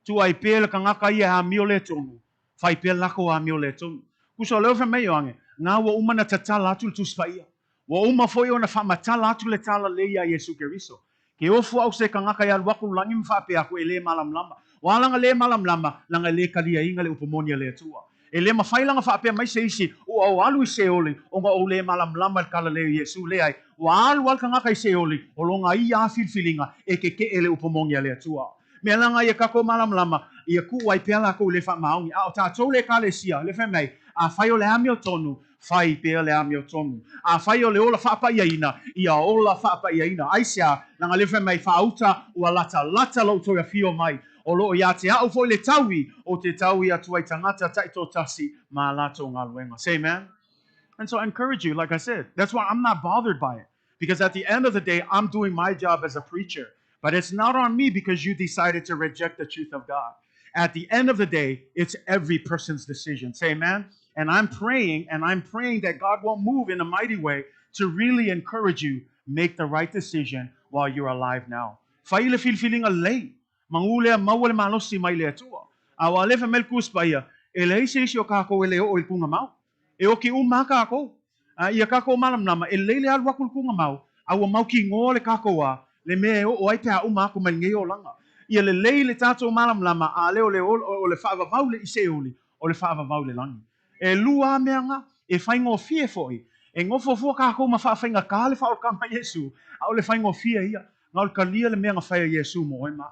Tu ai pea le kangaka ia ha mio le tonu. Fai pea lako ha mio le tonu. Ku sol leo fa me yoange. Ngā wa umana tatala atu le tuspaia. Wa uma foi ona fa matala atu le tala le ia Yesu Keriso. Ke ofu au se kangaka ia waku langi mfa pea ku ele malam lama. Wa langa le malam lama langa le kalia inga le upomonia le tua. E le mawhailanga whaapea mai se isi, o au alu i se oli, o ngā o le malam lama kala leo Yesu le ai, o alu alka ngaka i se oli, o longa i a filfilinga, e ke ele upomongia le atua. Mea langa i a kako malam lama, i a ku wai pea lako le wha maungi, a o tātou le kale sia, le whemei, a whai o le ami o tonu, whai pea le ami o tonu. A whai o le ola whaapa iaina, i a ola whaapa iaina, aisea, langa le whemei whaauta, ua lata lau toia fio mai, o loo ia te au foi le taui o te taui atu ai tangata taito tasi ma lato ngā luenga. Say amen? And so I encourage you, like I said, that's why I'm not bothered by it. Because at the end of the day, I'm doing my job as a preacher. But it's not on me because you decided to reject the truth of God. At the end of the day, it's every person's decision. Say amen? And I'm praying that God will move in a mighty way to really encourage you, make the right decision while you're alive now. Faile filfilinga lei. Mangulea mawale malosi mai le atua. Awa lefa melkus paia. E le isi o kako e le o il kunga mau. E o ki umaka ako. Ia kako malam nama. E leile al wakul kunga mau. Awa mauki ngō le kakoa, le mea o ai te a uma ako mai ngei o langa. Ia le lei le tātou malam lama, a leo o le whaavavau le ise uli, o le whaavavau le langi. E lua mea nga, e whaingo fie foi. E ngofo fua kako ma whaafainga ka le whaol kama Yesu, a o le whaingo fie ia. Ngā o le kalia le mea nga whaia Yesu mo oi ma.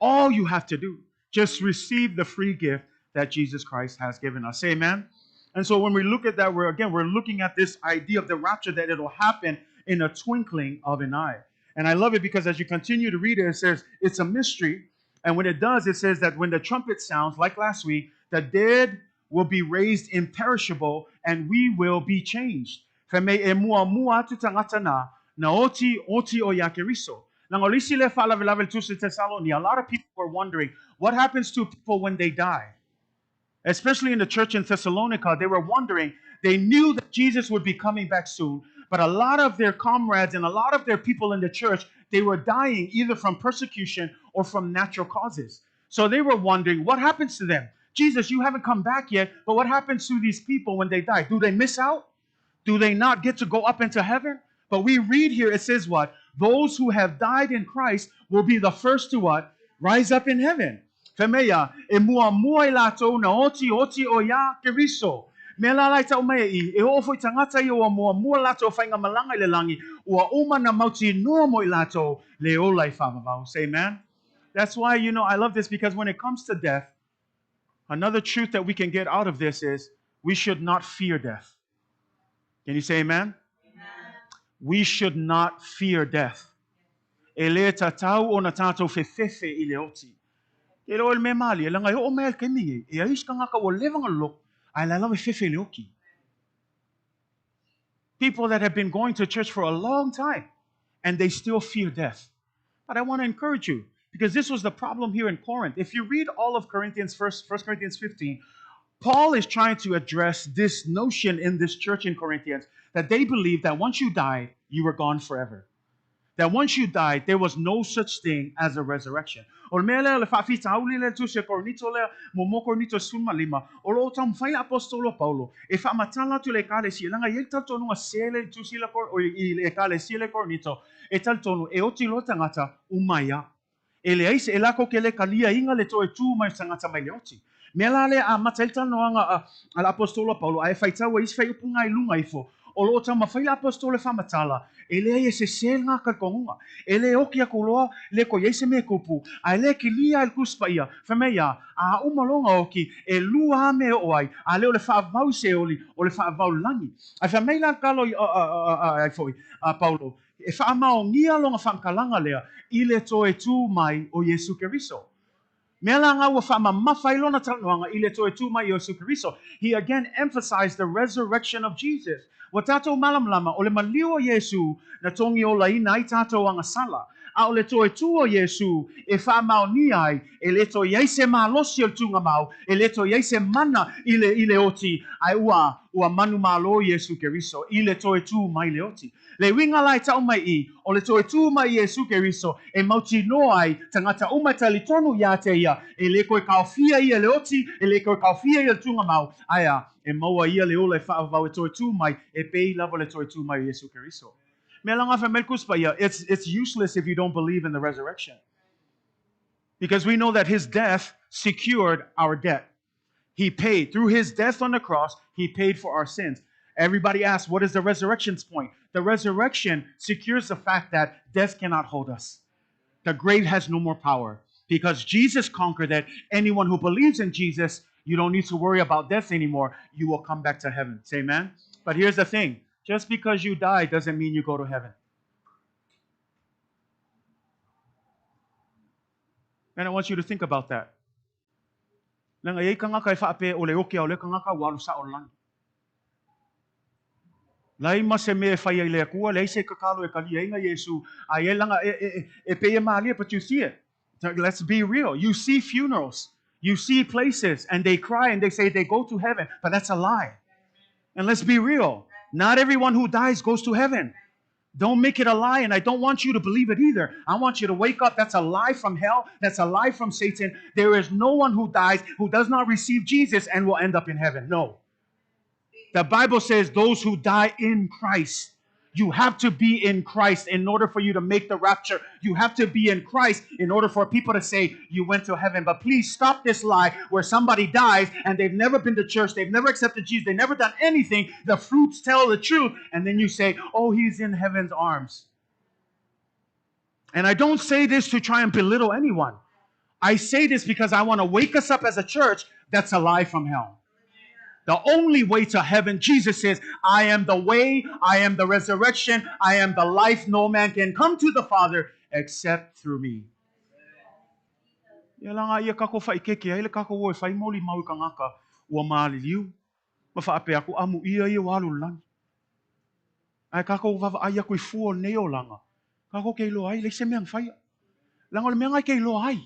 All you have to do, just receive the free gift that Jesus Christ has given us. Amen. And so when we look at that, we're looking at this idea of the rapture, that it'll happen in a twinkling of an eye. And I love it because as you continue to read it, it says it's a mystery. And when it does, it says that when the trumpet sounds, like last week, the dead will be raised imperishable and we will be changed. Na oti o yakeriso. A lot of people were wondering what happens to people when they die. Especially in the church in Thessalonica, they were wondering, they knew that Jesus would be coming back soon, but a lot of their comrades and a lot of their people in the church, they were dying either from persecution or from natural causes. So they were wondering, what happens to them? Jesus, you haven't come back yet, but what happens to these people when they die? Do they miss out? Do they not get to go up into heaven? But we read here, it says what? Those who have died in Christ will be the first to what? Rise up in heaven. Femeia, e mua mua I lato na oti o ya keriso. Me la lai tau mai I, e ofo I tangata I o mua mua lato whainga malanga I le langi, ua uma na mauti noa mo I lato le olai whamavau. Say amen? That's why, I love this because when it comes to death, another truth that we can get out of this is we should not fear death. Can you say amen? We should not fear death. E le tatau o na tātou fefefe I le oti. E lo el me mali, e langa o me el kemingi, e ais ka ngaka o levanga lok, ai la lawe fefe le oki. People that have been going to church for a long time, and they still fear death. But I want to encourage you, because this was the problem here in Corinth. If you read all of Corinthians, 1 Corinthians 15, Paul is trying to address this notion in this church in Corinthians, that they believe that once you die, you were gone forever. That once you died, there was no such thing as a resurrection. O le le whawhita auli le tu se Korinito le mo Korinito suma lima. O lo tam whai apostolo Paulo. E whamatala tu le kale si. Langa i tal tonu a sele tu si le kale si le Korinito. E tal tonu e oti lo tangata umaya. E le aise e lako ke le kalia inga le to e tu mai tangata mai le oti. Mela le a matailta noanga al apostolo Paulo. A e whaitau a iswhai upunga I lunga ifo. O lo tama whai apostolo whamatala. E le e se sel ngā kalkonga. E le oki a koloa, le ko yeise me kupu. A le ki lia el kuspaia. Whameia, a umalonga oki, e lua me oai. A leo le whaavau se oli, o le whaavau langi. A whameila kalo ai foi, a Paulo. E whaamao ngia longa whamkalanga lea, I le toe tū mai o Yesu Keriso. Mela nga wa whaama mawhailona talanoanga, I le toe tū mai o Yesu Keriso. He again emphasized the resurrection of Jesus. Wa tātou malam lama, o le maliu o Yesu na tongi o laina I tātou anga sala. A o le toe tū o Yesu e whaamao ni ai, e le to iaise maa losi o tunga mau, e le to iaise mana I le oti, ai ua manu maa lo Yesu Keriso, I le toe tū mai le oti. Le winga lai tau mai I, o le toe tū mai Yesu Keriso, e mauti no ai, tangata umatali tonu ia te ia, e le koe kaofia ia le oti, e le koe kaofia ia le tunga mau, aia, e maua ia le ola e whaavau e toe tū mai, e pei lava le toe tū mai Yesu Keriso. It's useless if you don't believe in the resurrection. Because we know that his death secured our debt. He paid. Through his death on the cross, he paid for our sins. Everybody asks, what is the resurrection's point? The resurrection secures the fact that death cannot hold us. The grave has no more power. Because Jesus conquered it. Anyone who believes in Jesus, you don't need to worry about death anymore. You will come back to heaven. Say amen? But here's the thing. Just because you die doesn't mean you go to heaven. And I want you to think about that. Nanga yei ka ngaka e whaape o le oke o le ka ngaka walu sa o langi. Lai ma se me e whai ai lea kua, lei se kakalo e kali e inga Yesu, a e langa e pe e maalia, but you see it. Let's be real. You see funerals. You see places, and they cry and they say they go to heaven, but that's a lie. And let's be real. Not everyone who dies goes to heaven. Don't make it a lie, and I don't want you to believe it either. I want you to wake up. That's a lie from hell. That's a lie from Satan. There is no one who dies who does not receive Jesus and will end up in heaven. No. The Bible says those who die in Christ. You have to be in Christ in order for you to make the rapture. You have to be in Christ in order for people to say you went to heaven. But please stop this lie where somebody dies and they've never been to church, they've never accepted Jesus, they've never done anything. The fruits tell the truth. And then you say, oh, he's in heaven's arms. And I don't say this to try and belittle anyone. I say this because I want to wake us up as a church that's alive from hell. The only way to heaven, Jesus says, I am the way, I am the resurrection, I am the life. No man can come to the Father except through me. Ia langa ia kako whaikeke, ia kako woi whai moli mau ka ngaka ua maali liu. Mawhaape aku amu ia walu langi. Ai kako wawa ai aku I fua neo langa. Kako kei lo ai, leise meang whaia. Langa le meang ai kei lo ai.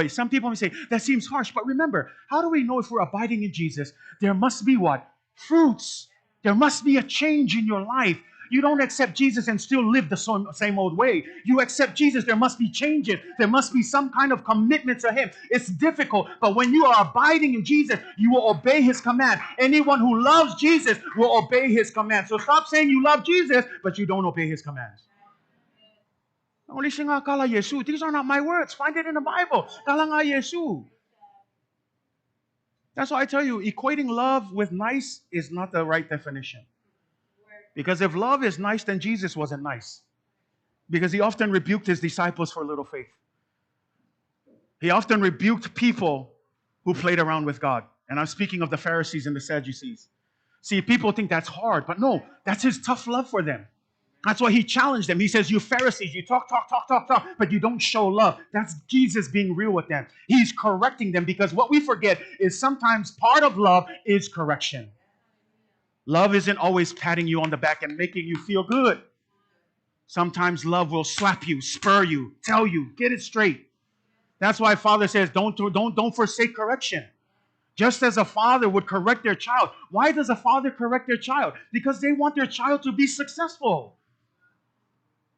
Some people may say, that seems harsh, but remember, how do we know if we're abiding in Jesus? There must be what? Fruits. There must be a change in your life. You don't accept Jesus and still live the same old way. You accept Jesus, there must be changes. There must be some kind of commitment to Him. It's difficult, but when you are abiding in Jesus, you will obey His command. Anyone who loves Jesus will obey His command. So stop saying you love Jesus, but you don't obey His commands. These are not my words. Find it in the Bible. That's why I tell you, equating love with nice is not the right definition. Because if love is nice, then Jesus wasn't nice. Because He often rebuked His disciples for little faith. He often rebuked people who played around with God. And I'm speaking of the Pharisees and the Sadducees. See, people think that's hard, but no, that's His tough love for them. That's why He challenged them. He says, you Pharisees, you talk, but you don't show love. That's Jesus being real with them. He's correcting them because what we forget is sometimes part of love is correction. Love isn't always patting you on the back and making you feel good. Sometimes love will slap you, spur you, tell you, get it straight. That's why Father says, don't forsake correction. Just as a father would correct their child. Why does a father correct their child? Because they want their child to be successful.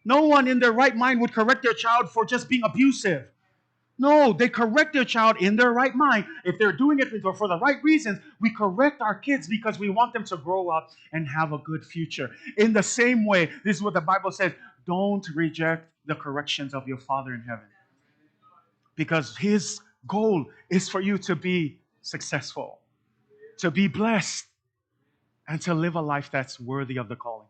No one in their right mind would correct their child for just being abusive. No, they correct their child in their right mind. If they're doing it for the right reasons, we correct our kids because we want them to grow up and have a good future. In the same way, this is what the Bible says, don't reject the corrections of your Father in heaven. Because His goal is for you to be successful, to be blessed, and to live a life that's worthy of the calling.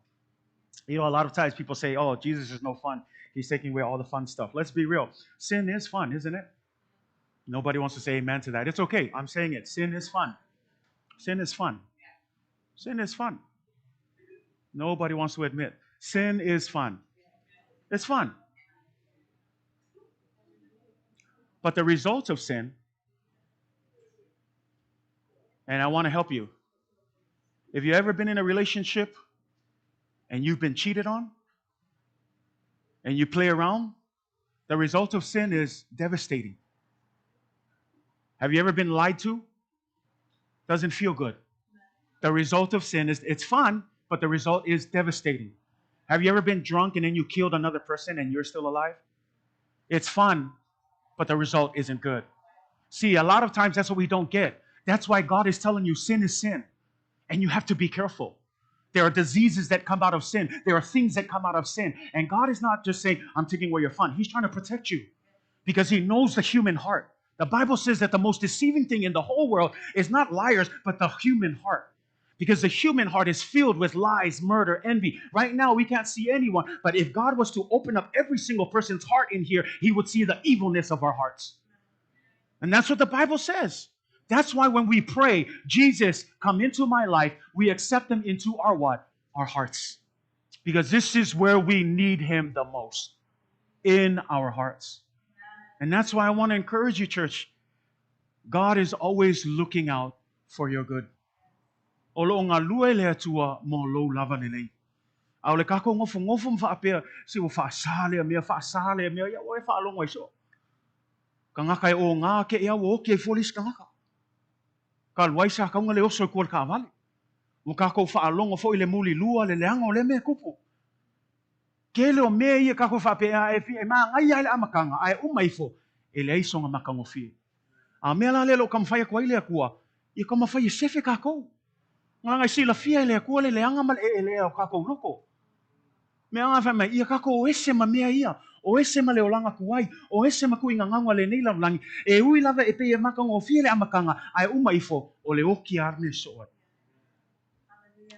You know, a lot of times people say, oh, Jesus is no fun. He's taking away all the fun stuff. Let's be real. Sin is fun, isn't it? Nobody wants to say amen to that. It's okay. I'm saying it. Sin is fun. Sin is fun. Sin is fun. Nobody wants to admit. Sin is fun. It's fun. But the results of sin, and I want to help you. If you've ever been in a relationship and you've been cheated on, and you play around, the result of sin is devastating. Have you ever been lied to? Doesn't feel good. The result of sin is, it's fun, but the result is devastating. Have you ever been drunk and then you killed another person and you're still alive? It's fun, but the result isn't good. See, a lot of times that's what we don't get. That's why God is telling you sin is sin, and you have to be careful. There are diseases that come out of sin. There are things that come out of sin. And God is not just saying, I'm taking away your fun. He's trying to protect you because He knows the human heart. The Bible says that the most deceiving thing in the whole world is not liars, but the human heart. Because the human heart is filled with lies, murder, envy. Right now, we can't see anyone. But if God was to open up every single person's heart in here, He would see the evilness of our hearts. And that's what the Bible says. That's why when we pray, Jesus, come into my life, we accept Him into our what? Our hearts. Because this is where we need Him the most. In our hearts. And that's why I want to encourage you, church. God is always looking out for your good. Olo nga lue le atua mo lo lava nilei. Au le kako ngofu whaapea si o whaasale mea ia oe whaalongo iso. Ka ngakai o ngā ke ia o ke folis ka ngaka. Ka luaisa kaunga le oso kua ka avale. Mo kako whaalongo fo i le muli lua le leanga o le mea kupu. Ke leo mea ia kako whaapea e fi e maa ngai ai le amakanga ai umaifo e le aisonga makango fi. A mea la lelo kam whaia kwa ile akua i kama whaia sefe kako. Nga ngai sila fia le akua le leanga mal e le o kako loko. Me anga fa mai ia kako o ese ma mea ia. O ese ma leolanga kuai. O ese ma kui ngangangwa le nei langi. E ui lava e pe e makanga o fia le amakanga. Ai uma ifo o le oki arne soa.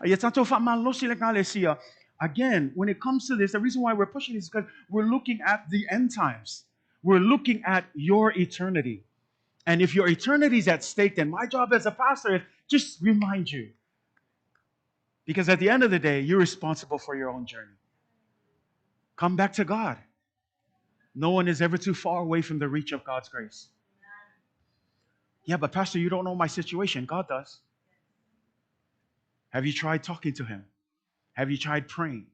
Ia tatou fa malosi le kalesia. Again, when it comes to this, the reason why we're pushing this is because we're looking at the end times. We're looking at your eternity. And if your eternity is at stake, then my job as a pastor is just remind you. Because at the end of the day, you're responsible for your own journey. Come back to God. No one is ever too far away from the reach of God's grace. Yeah, but Pastor, you don't know my situation. God does. Have you tried talking to Him? Have you tried praying?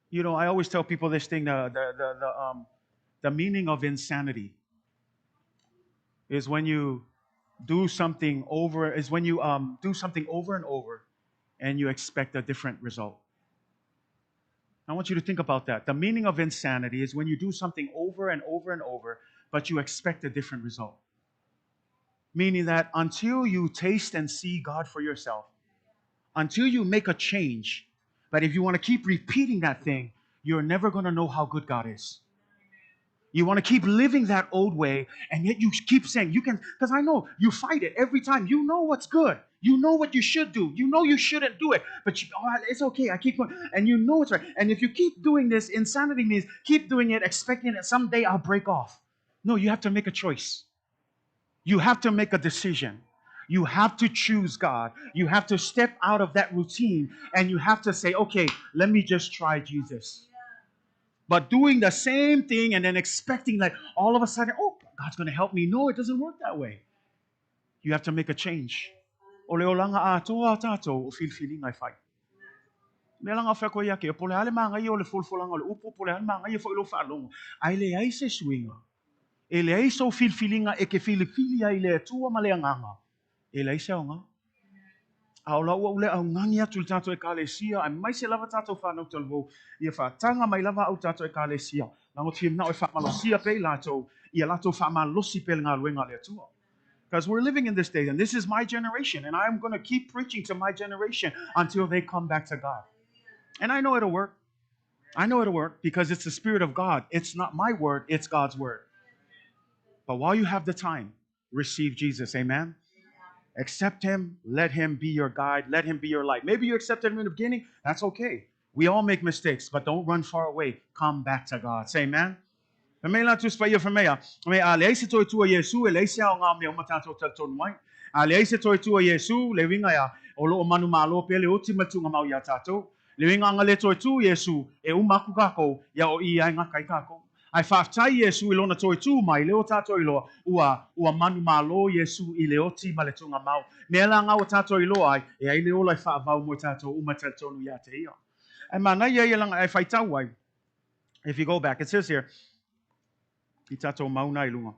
You know, I always tell people this thing: the meaning of insanity is when you do something over. Is when you do something over and over, and you expect a different result. I want you to think about that. The meaning of insanity is when you do something over and over and over, but you expect a different result. Meaning that until you taste and see God for yourself, until you make a change, but if you want to keep repeating that thing, you're never going to know how good God is. You want to keep living that old way, and yet you keep saying, you can, because I know you fight it every time. You know what's good. You know what you should do. You know you shouldn't do it, but it's okay. I keep going, and you know it's right. And if you keep doing this, insanity means keep doing it, expecting that someday I'll break off. No, you have to make a choice. You have to make a decision. You have to choose God. You have to step out of that routine, and you have to say, okay, let me just try Jesus. But doing the same thing and then expecting like all of a sudden, oh, God's going to help me. No, it doesn't work that way. You have to make a change. Ole olanga a toa tato o feeling I fight. Me langa fa ko yake pole ale manga yo le fulfulanga le upu pole ale manga yo fo lo fa long. Ai le ai se swinga. Ele ai so feelinga e ke fili ai le tua ma le nganga. Ele ai se nga. Au la ua ule au ngangi atu tato e kalesia, ai mai se lava tato whanau talvo, ia whatanga mai lava au tato e kalesia, lango tim nao e whamalosia pe lato, ia lato whamalosi pe ngā luenga le tua. Because we're living in this day, and this is my generation, and I'm going to keep preaching to my generation until they come back to God. And I know it'll work. I know it'll work because it's the Spirit of God. It's not my word, it's God's word. But while you have the time, receive Jesus. Amen? Accept Him. Let Him be your guide. Let Him be your light. Maybe you accepted Him in the beginning. That's okay. We all make mistakes, but don't run far away. Come back to God. Say amen. Pamela tu spaya famea. Me ale se toi tua Yesu ele se o nga me o matato taton mai. Ale se toi tua Yesu le winga ya o lo manu malo pe le oti matunga mau ya tato. Le winga nga le toi tu Yesu e umaku kako ya o I ai nga kai kako. Ai whaftai Yesu I lona toi tu mai leo tato I loa ua manu malo Yesu I le oti ma le tunga mau. Mea nga o tato I loa ai e ai leo lai whaavau mo tato umatatonu ya te ia. Ai mana ia langa ai whaitau ai. If you go back, it says here, I tatou mauna I lunga.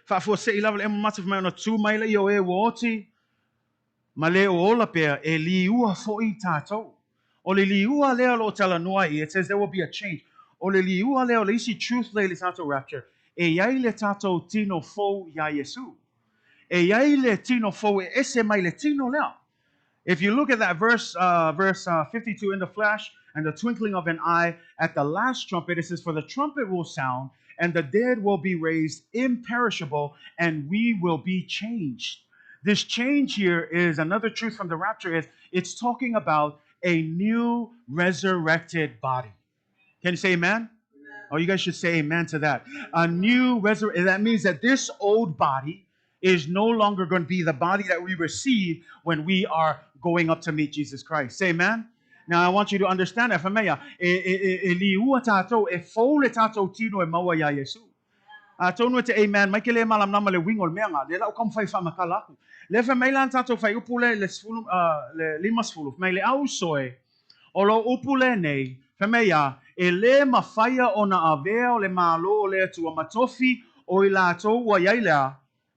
Whaafua se I lava le ema mataf mai ona tū mai le I o e wōti, ma le o ola pea e li ua fo I tatou. O le li ua lea lo tala noa I, it says there will be a change. O le li ua lea o le isi truth le tatou rapture. E iai le tatou tino fo ya Yesu. E iai le tino fo e ese mai le tino lea. If you look at that verse 52 in the flash, and the twinkling of an eye, at the last trumpet, it says, for the trumpet will sound, and the dead will be raised imperishable, and we will be changed. This change here is another truth from the rapture is it's talking about a new resurrected body. Can you say amen? Oh, you guys should say amen to that. A new resurrection. That means that this old body is no longer going to be the body that we receive when we are going up to meet Jesus Christ. Say amen? Now, I want you to understand that. Famea, e liua tātou, e fau le tātou tino e maua ya Yesu. Tonu te amen, mai ke le malam nama le wingo le meanga, le lau kam fai whamakala aku. Le famea lan tātou fai upule le limas fulu, mai le au soe, o lo upule nei, famea, e le mawhaia o na avea o le malo o le atua matofi o I lātou ua iailea,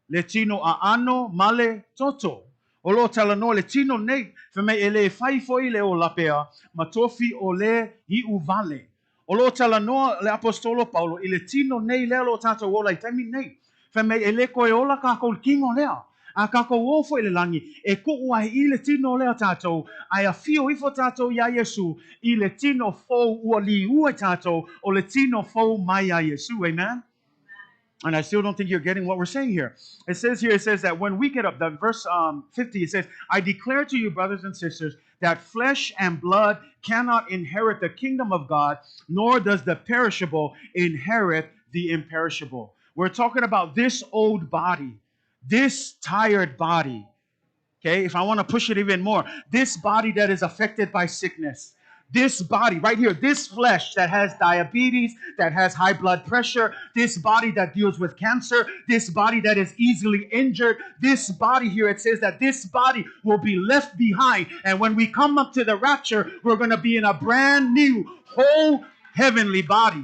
le tino a ano male toto. O lo talanoa le tino nei, whamei e le whaifoi le o lapea, matofi o le I uvale. O lo talanoa le apostolo Paulo, I le tino nei lea lo tātou ola I taimi nei. Whamei e le koe ola kako kingo lea. A kako wofo i le langi, e ko ua i le tino lea tātou, ai a fio ifo tātou ia Yesu, i le tino fou ua li ua tātou, o le tino fou mai a Yesu, amen? And I still don't think you're getting what we're saying here. It says here, it says that when we get up, that verse 50, it says, I declare to you, brothers and sisters, that flesh and blood cannot inherit the kingdom of God, nor does the perishable inherit the imperishable. We're talking about this old body, this tired body. Okay, if I want to push it even more, this body that is affected by sickness, this body right here, this flesh that has diabetes, that has high blood pressure, this body that deals with cancer, this body that is easily injured, this body here, it says that this body will be left behind. And when we come up to the rapture, we're going to be in a brand new, whole heavenly body.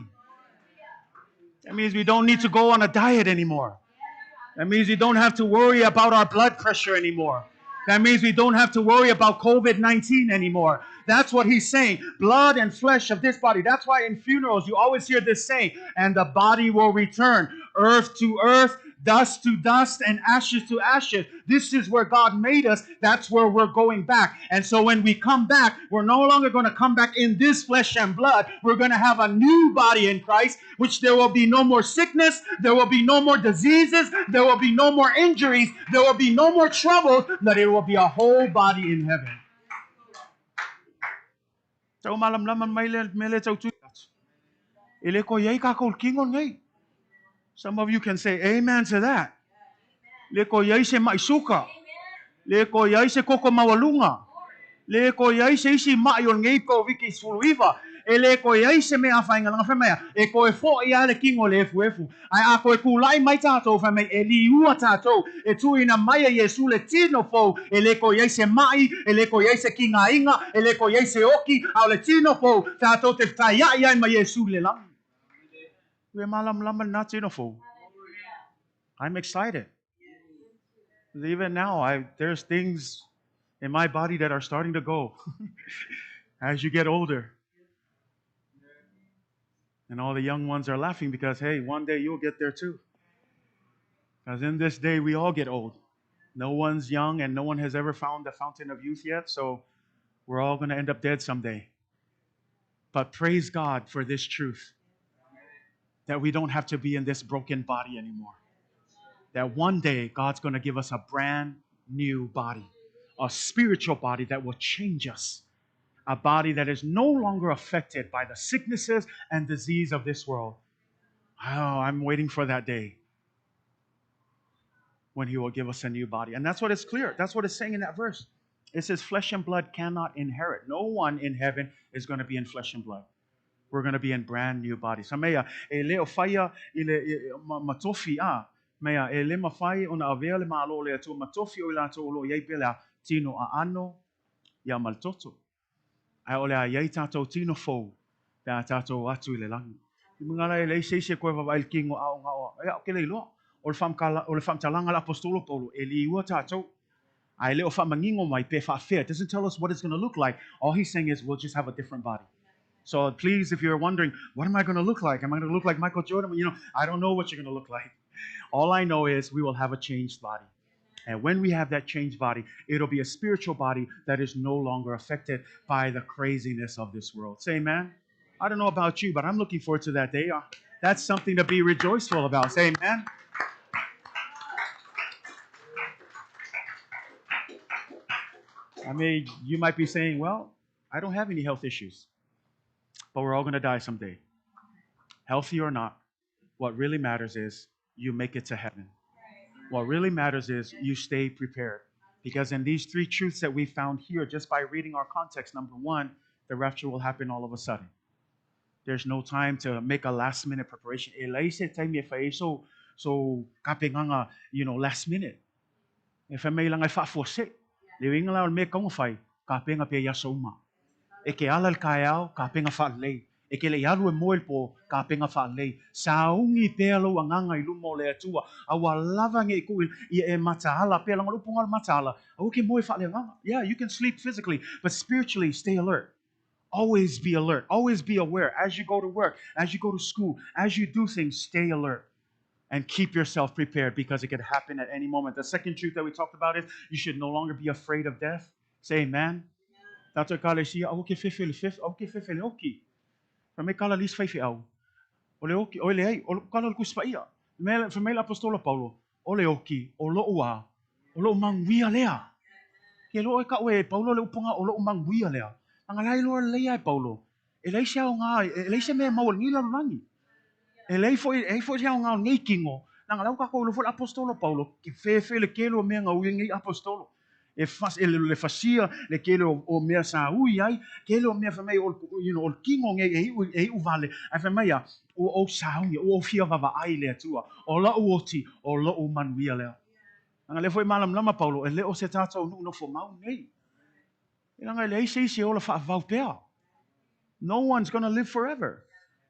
That means we don't need to go on a diet anymore. That means we don't have to worry about our blood pressure anymore. That means we don't have to worry about COVID-19 anymore. That's what he's saying. Blood and flesh of this body. That's why in funerals you always hear this saying, and the body will return, earth to earth, dust to dust, and ashes to ashes. This is where God made us. That's where we're going back. And so when we come back, we're no longer going to come back in this flesh and blood. We're going to have a new body in Christ, which there will be no more sickness, there will be no more diseases, there will be no more injuries, there will be no more troubles, but it will be a whole body in heaven. Tau malam-laman mele tau tu. Ile ko yai ka kol kingon ngai. Some of you can say amen to that. Le ko yai se maisuka. Le ko yai se koko mawalunga. Le ko yai se isi maion ngai ko viki suluiva. E le ko yai se mea whainga langa whamea. E ko e fo ia le kingo le efu. Ai a ko e kulai mai tātou whamea. E li ua tātou. E tuina mai a Yesu le tino fo. E le ko yai se mai. E le ko yai se kinga inga. E le ko yai se oki. Au le tino fo. Tātou te whaia iai ma Yesu le lang. We malam laman na tino fo. I'm excited. Even now, there's things in my body that are starting to go as you get older. And all the young ones are laughing because, hey, one day you'll get there too. Because in this day, we all get old. No one's young and no one has ever found the fountain of youth yet, so we're all going to end up dead someday. But praise God for this truth, that we don't have to be in this broken body anymore. That one day God's going to give us a brand new body, a spiritual body that will change us, a body that is no longer affected by the sicknesses and disease of this world. Oh, I'm waiting for that day when He will give us a new body. And that's what it's clear. That's what it's saying in that verse. It says flesh and blood cannot inherit. No one in heaven is going to be in flesh and blood. We're going to be in brand new bodies. Samea, e leo faya ile matofi a. Mea e le mawhai o na awea le malo le atua matofi o ilato o lo iei pela tino a ano ia maltoto. Ai ole a iei tātou tino fou pia tātou atu i le langi. I mungala e leise se koe wawai kingo a o ngā oa. Ea o ke leilo. O le whamtalanga la apostolo Paulo e li ua tātou. Ai leo whamangingo mai pe whawhea. It doesn't tell us what it's going to look like. All he's saying is we'll just have a different body. So please, if you're wondering, what am I going to look like? Am I going to look like Michael Jordan? I don't know what you're going to look like. All I know is we will have a changed body. And when we have that changed body, it'll be a spiritual body that is no longer affected by the craziness of this world. Say amen. I don't know about you, but I'm looking forward to that day. That's something to be rejoiceful about. Say amen. I mean, you might be saying, well, I don't have any health issues. But we're all going to die someday. Healthy or not, what really matters is you make it to heaven. What really matters is you stay prepared. Because in these three truths that we found here, just by reading our context, number one, the rapture will happen all of a sudden. There's no time to make a last-minute preparation. So kapinganga, last minute. If I may lang ay fa-forse, liwing lang may kongfay, kapinga pe yasoma. Eke alal kayao, kapinga fa-lay. Eke le yalu e moel po, kapinga fa-lay. Saungi pelo anganga ilumo le atua. Awa lava nge ikuil, e matahala, pe lang upungal matahala. Awuki moe fa-lay anganga. Yeah, you can sleep physically, but spiritually, stay alert. Always be alert. Always be aware. As you go to work, as you go to school, as you do things, stay alert. And keep yourself prepared because it could happen at any moment. The second truth that we talked about is you should no longer be afraid of death. Say amen. Tato kale siya, au ke fefele fef, au ke fefele oki. Fa me kala lis fai au. Ole oki, ole ai, ole kala ku spaia. Fa me la apostolo Paulo, ole oki, o lo ua, o lo manguia lea. Ke lo ka we Paulo le upunga o lo manguia lea. Anga lai lo le ai Paulo. E lai sia nga, e lai sia me mau ngila langi. E lei foi já um ngai kingo. Nang lau ka ko lo foi apostolo Paulo que fe le kelo me nga ngai apostolo. E fas ele le fasia le kelo o me sa ui ai kelo me fa mai o o kingo ngai u vale. A fa mai o sa ui o fia va ai le tua. O la uoti o lo o man via le. Nang le foi malam lama Paulo e le o se tata no fo mau nei. E nang le se o la fa va pea. No one's going to live forever.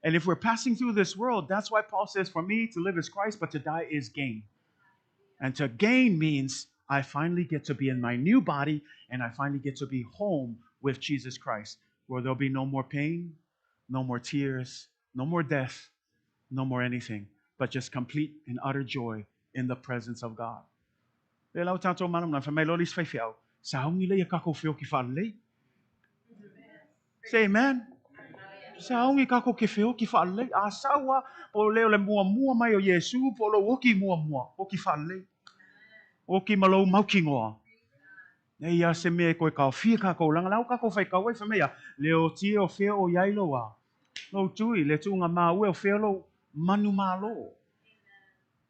And if we're passing through this world, that's why Paul says, for me to live is Christ, but to die is gain. And to gain means I finally get to be in my new body and I finally get to be home with Jesus Christ, where there'll be no more pain, no more tears, no more death, no more anything, but just complete and utter joy in the presence of God. Say amen. Sa aungi kako ke feo ki whaale. A sawa po leo le mua mai o Yesu po lo woki mua o ki whaale. O ki malo mau ki ngoa. Nei a se mea koe kau fia kako langa lau kako whai kau e whamea. Leo tia o feo o yailo a. No tui le tunga maa ue o feo lo manu maa lo.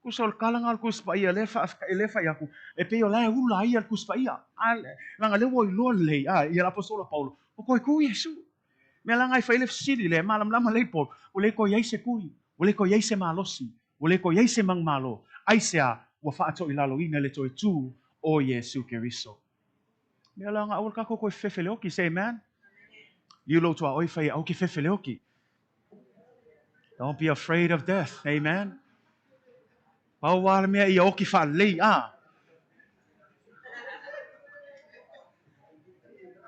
Kusol kalanga al kuspa ia lefa yaku. E peo lai ula ia al kuspa ia. Langa leo i loa lei. Ia la apostola Paulo. O koe ku Yesu. Me langa i whaile siri le malam lama leipo. O le ko yeise kui. O le ko yeise malosi. O le ko yeise mang malo. Aisea wa whaato i lalo ina le toi tū o Yesu Keriso. Me langa awal kako koe whewhele oki. Say amen. You lo tua oi whai au ki whewhele oki. Don't be afraid of death. Amen. Pau wala mea i oki whalei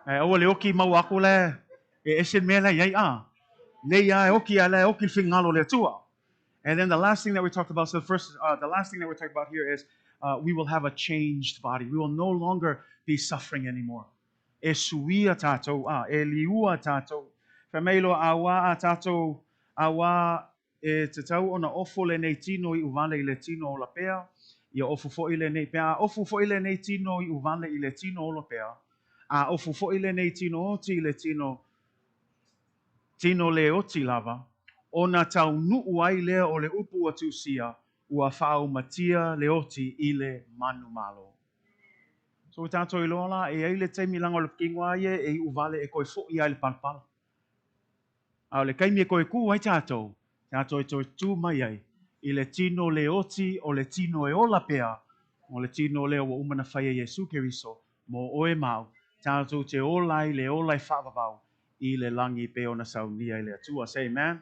Awa le oki mau aku le. E esen mea la iai Nei oki ale oki fingalo le tua. And then the last thing that we talked about, so the last thing that we're talking about here is we will have a changed body. We will no longer be suffering anymore. E suia tātou, e liua tātou. Whameilo awa a tātou, awa e te tau ona ofo le nei tino i uvale i le tino o la pea. Ia ofu fo i le nei pea. Ofu fo i le nei tino i uvale i le tino o la pea. A ofu fo i le nei tino o ti le tino le oti lava. Ona tau nuu ai lea o le upu atu sia ua whao matia le oti i le manu malo. So tātou i lola e eile teimi langa o le kingwa ie e i uvale e koe fo i ai le palpala. A le kaimi e koe ku ai tātou e toi tū mai ai i le tino le oti o le tino e ola pea o le tino leo wa umana whaia Yesu Keriso mo oe mau tātou te olai le olai whaavavau i le langi pe ona saunia i le atua. Say amen.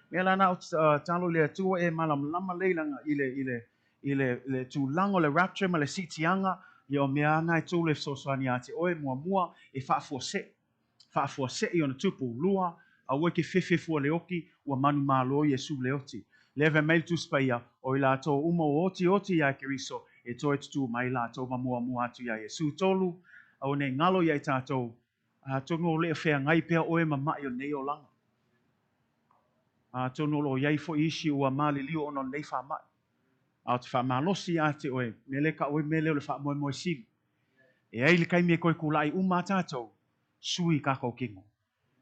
Me lana talo le atua e malam lama leilanga i le tūlango le rapture ma le sitianga i o mea ana e tū le soswani ate oe mua e whaafua i ona tupu lua a ue ke whewhewhua le oki ua manu malo Yesu le oti. Leve mail tu spaia o i la tō uma o oti ia Keriso e toi tutu mai la tō mua atu ia Yesu tolu au ne ngalo ia i tātou tongo le whea ngai pea oe mamai o nei o langa. Tono lo iai fo isi ua mali liu ono nei wha mai. Au te wha malosi a te oe, mele ka oe mele o le wha moe sili. E ai le kaimi e koe kulai uma tātou, sui kako kingo.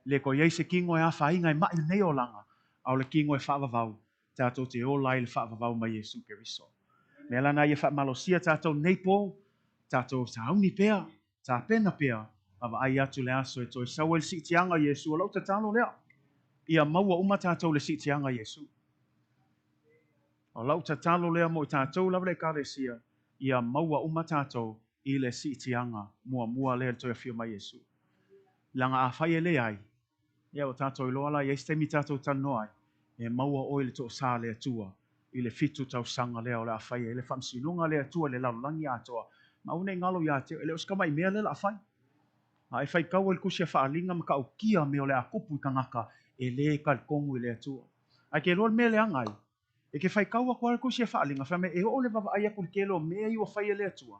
Le ko iai se kingo e a wha ingai mai nei o langa, au le kingo e wha vavau, tātou te o lai le wha vavau mai Yesu Keriso. Me lana ia wha malosia tātou nei po, tātou sa hauni pea, tā pena pea, awa ai atu le aso e toi sawa le sitianga Yesu, o lau ta talo lea. Ia maua uma tātou le sitianga Yesu. O lau ta talo lea mo i tātou lawa le kāresia, ia maua uma tātou i le sitianga mua lea le toi a whio mai Yesu. Langa a whai e le ai, ia o tātou i loa la, ia istemi tātou tano ai, e maua oi le to sa le atua, i le fitu tau sanga lea o le a whai e le whamsinunga le atua le lalulangi atoa, ma une ngalo ia te, e le oskama i mea le la a whai. Ai whai kau el kusia whaalinga maka au kia me o le a kupu i kangaka, e le kalkongu i le atua. Ai ke lol me le angai, E ke fai kaua kwa ko sia faalinga fa me e o le baba ai ku kelo me ai o fai le atua.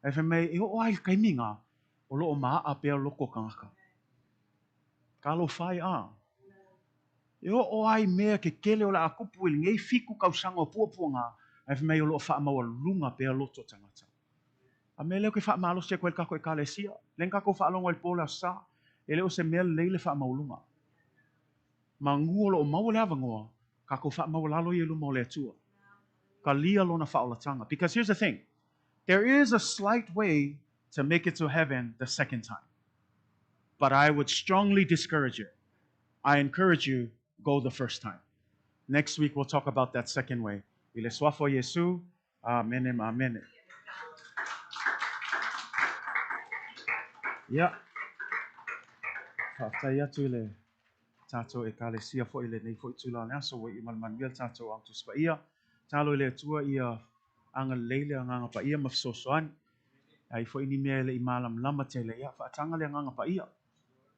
E fa me e o ai kaiminga o lo ma a pe loko kanga. Ka lo fai a. E o ai mea ke kele o la akupu ili ngei fiku kausanga o puapuanga. E fa me o lo fa maua lunga pe loto tangata. A me leo ke fa malo se kwel kako e kalesia. Len kako fa longo il pola sa. E leo se mea leile fa maulunga. Ma nguolo o maule avangoa. Kako fa maulalo i lumo le atua. Ka lia lona fa ola tanga. Because here's the thing. There is a slight way to make it to heaven the second time. But I would strongly discourage it. I encourage you, go the first time. Next week, we'll talk about that second way. Il est soif au Yesu. Amen. Amen. Yeah. Fataya tule. Tato e kalesia fo ile nei fo tula na so we imal manuel tato ang tus pa ia. Talo ile tua ia ang leile ang pa ia mafsosoan. Ai fo ini mele imalam lama tele ia fa tanga le ang pa ia.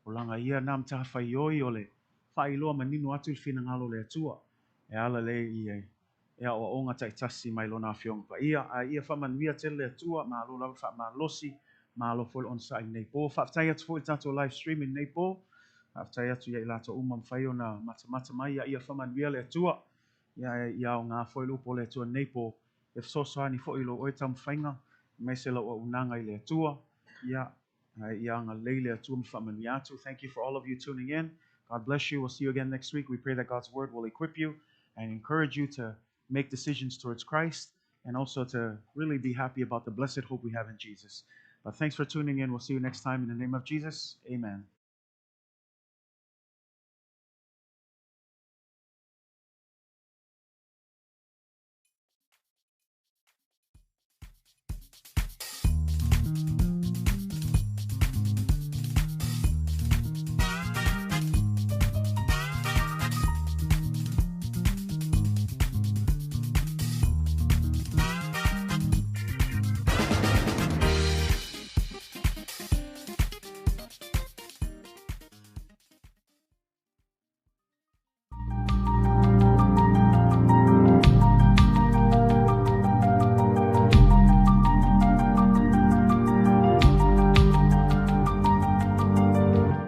Olanga ia nam ta fa yoi ole. Fa ilo manino atu fina ngalo le tua. E ala le ia. E o onga tai tasi mai lona fiong pa ia. A ia fa manuia tele le tua ma lo la fa ma losi ma lo fo on sa nei po fa tai atu fo tato live stream in nei po. After atu ia ilato umam faio na mata mai ia fa manuia le tua. Ia o ngā foi lupo le tua nei po. E so ni fo ilo o tam fainga. Mai se lo o unanga i le tua. Ia Thank you for all of you tuning in. God bless you. We'll see you again next week. We pray that God's word will equip you and encourage you to make decisions towards Christ and also to really be happy about the blessed hope we have in Jesus. But thanks for tuning in. We'll see you next time in the name of Jesus. Amen.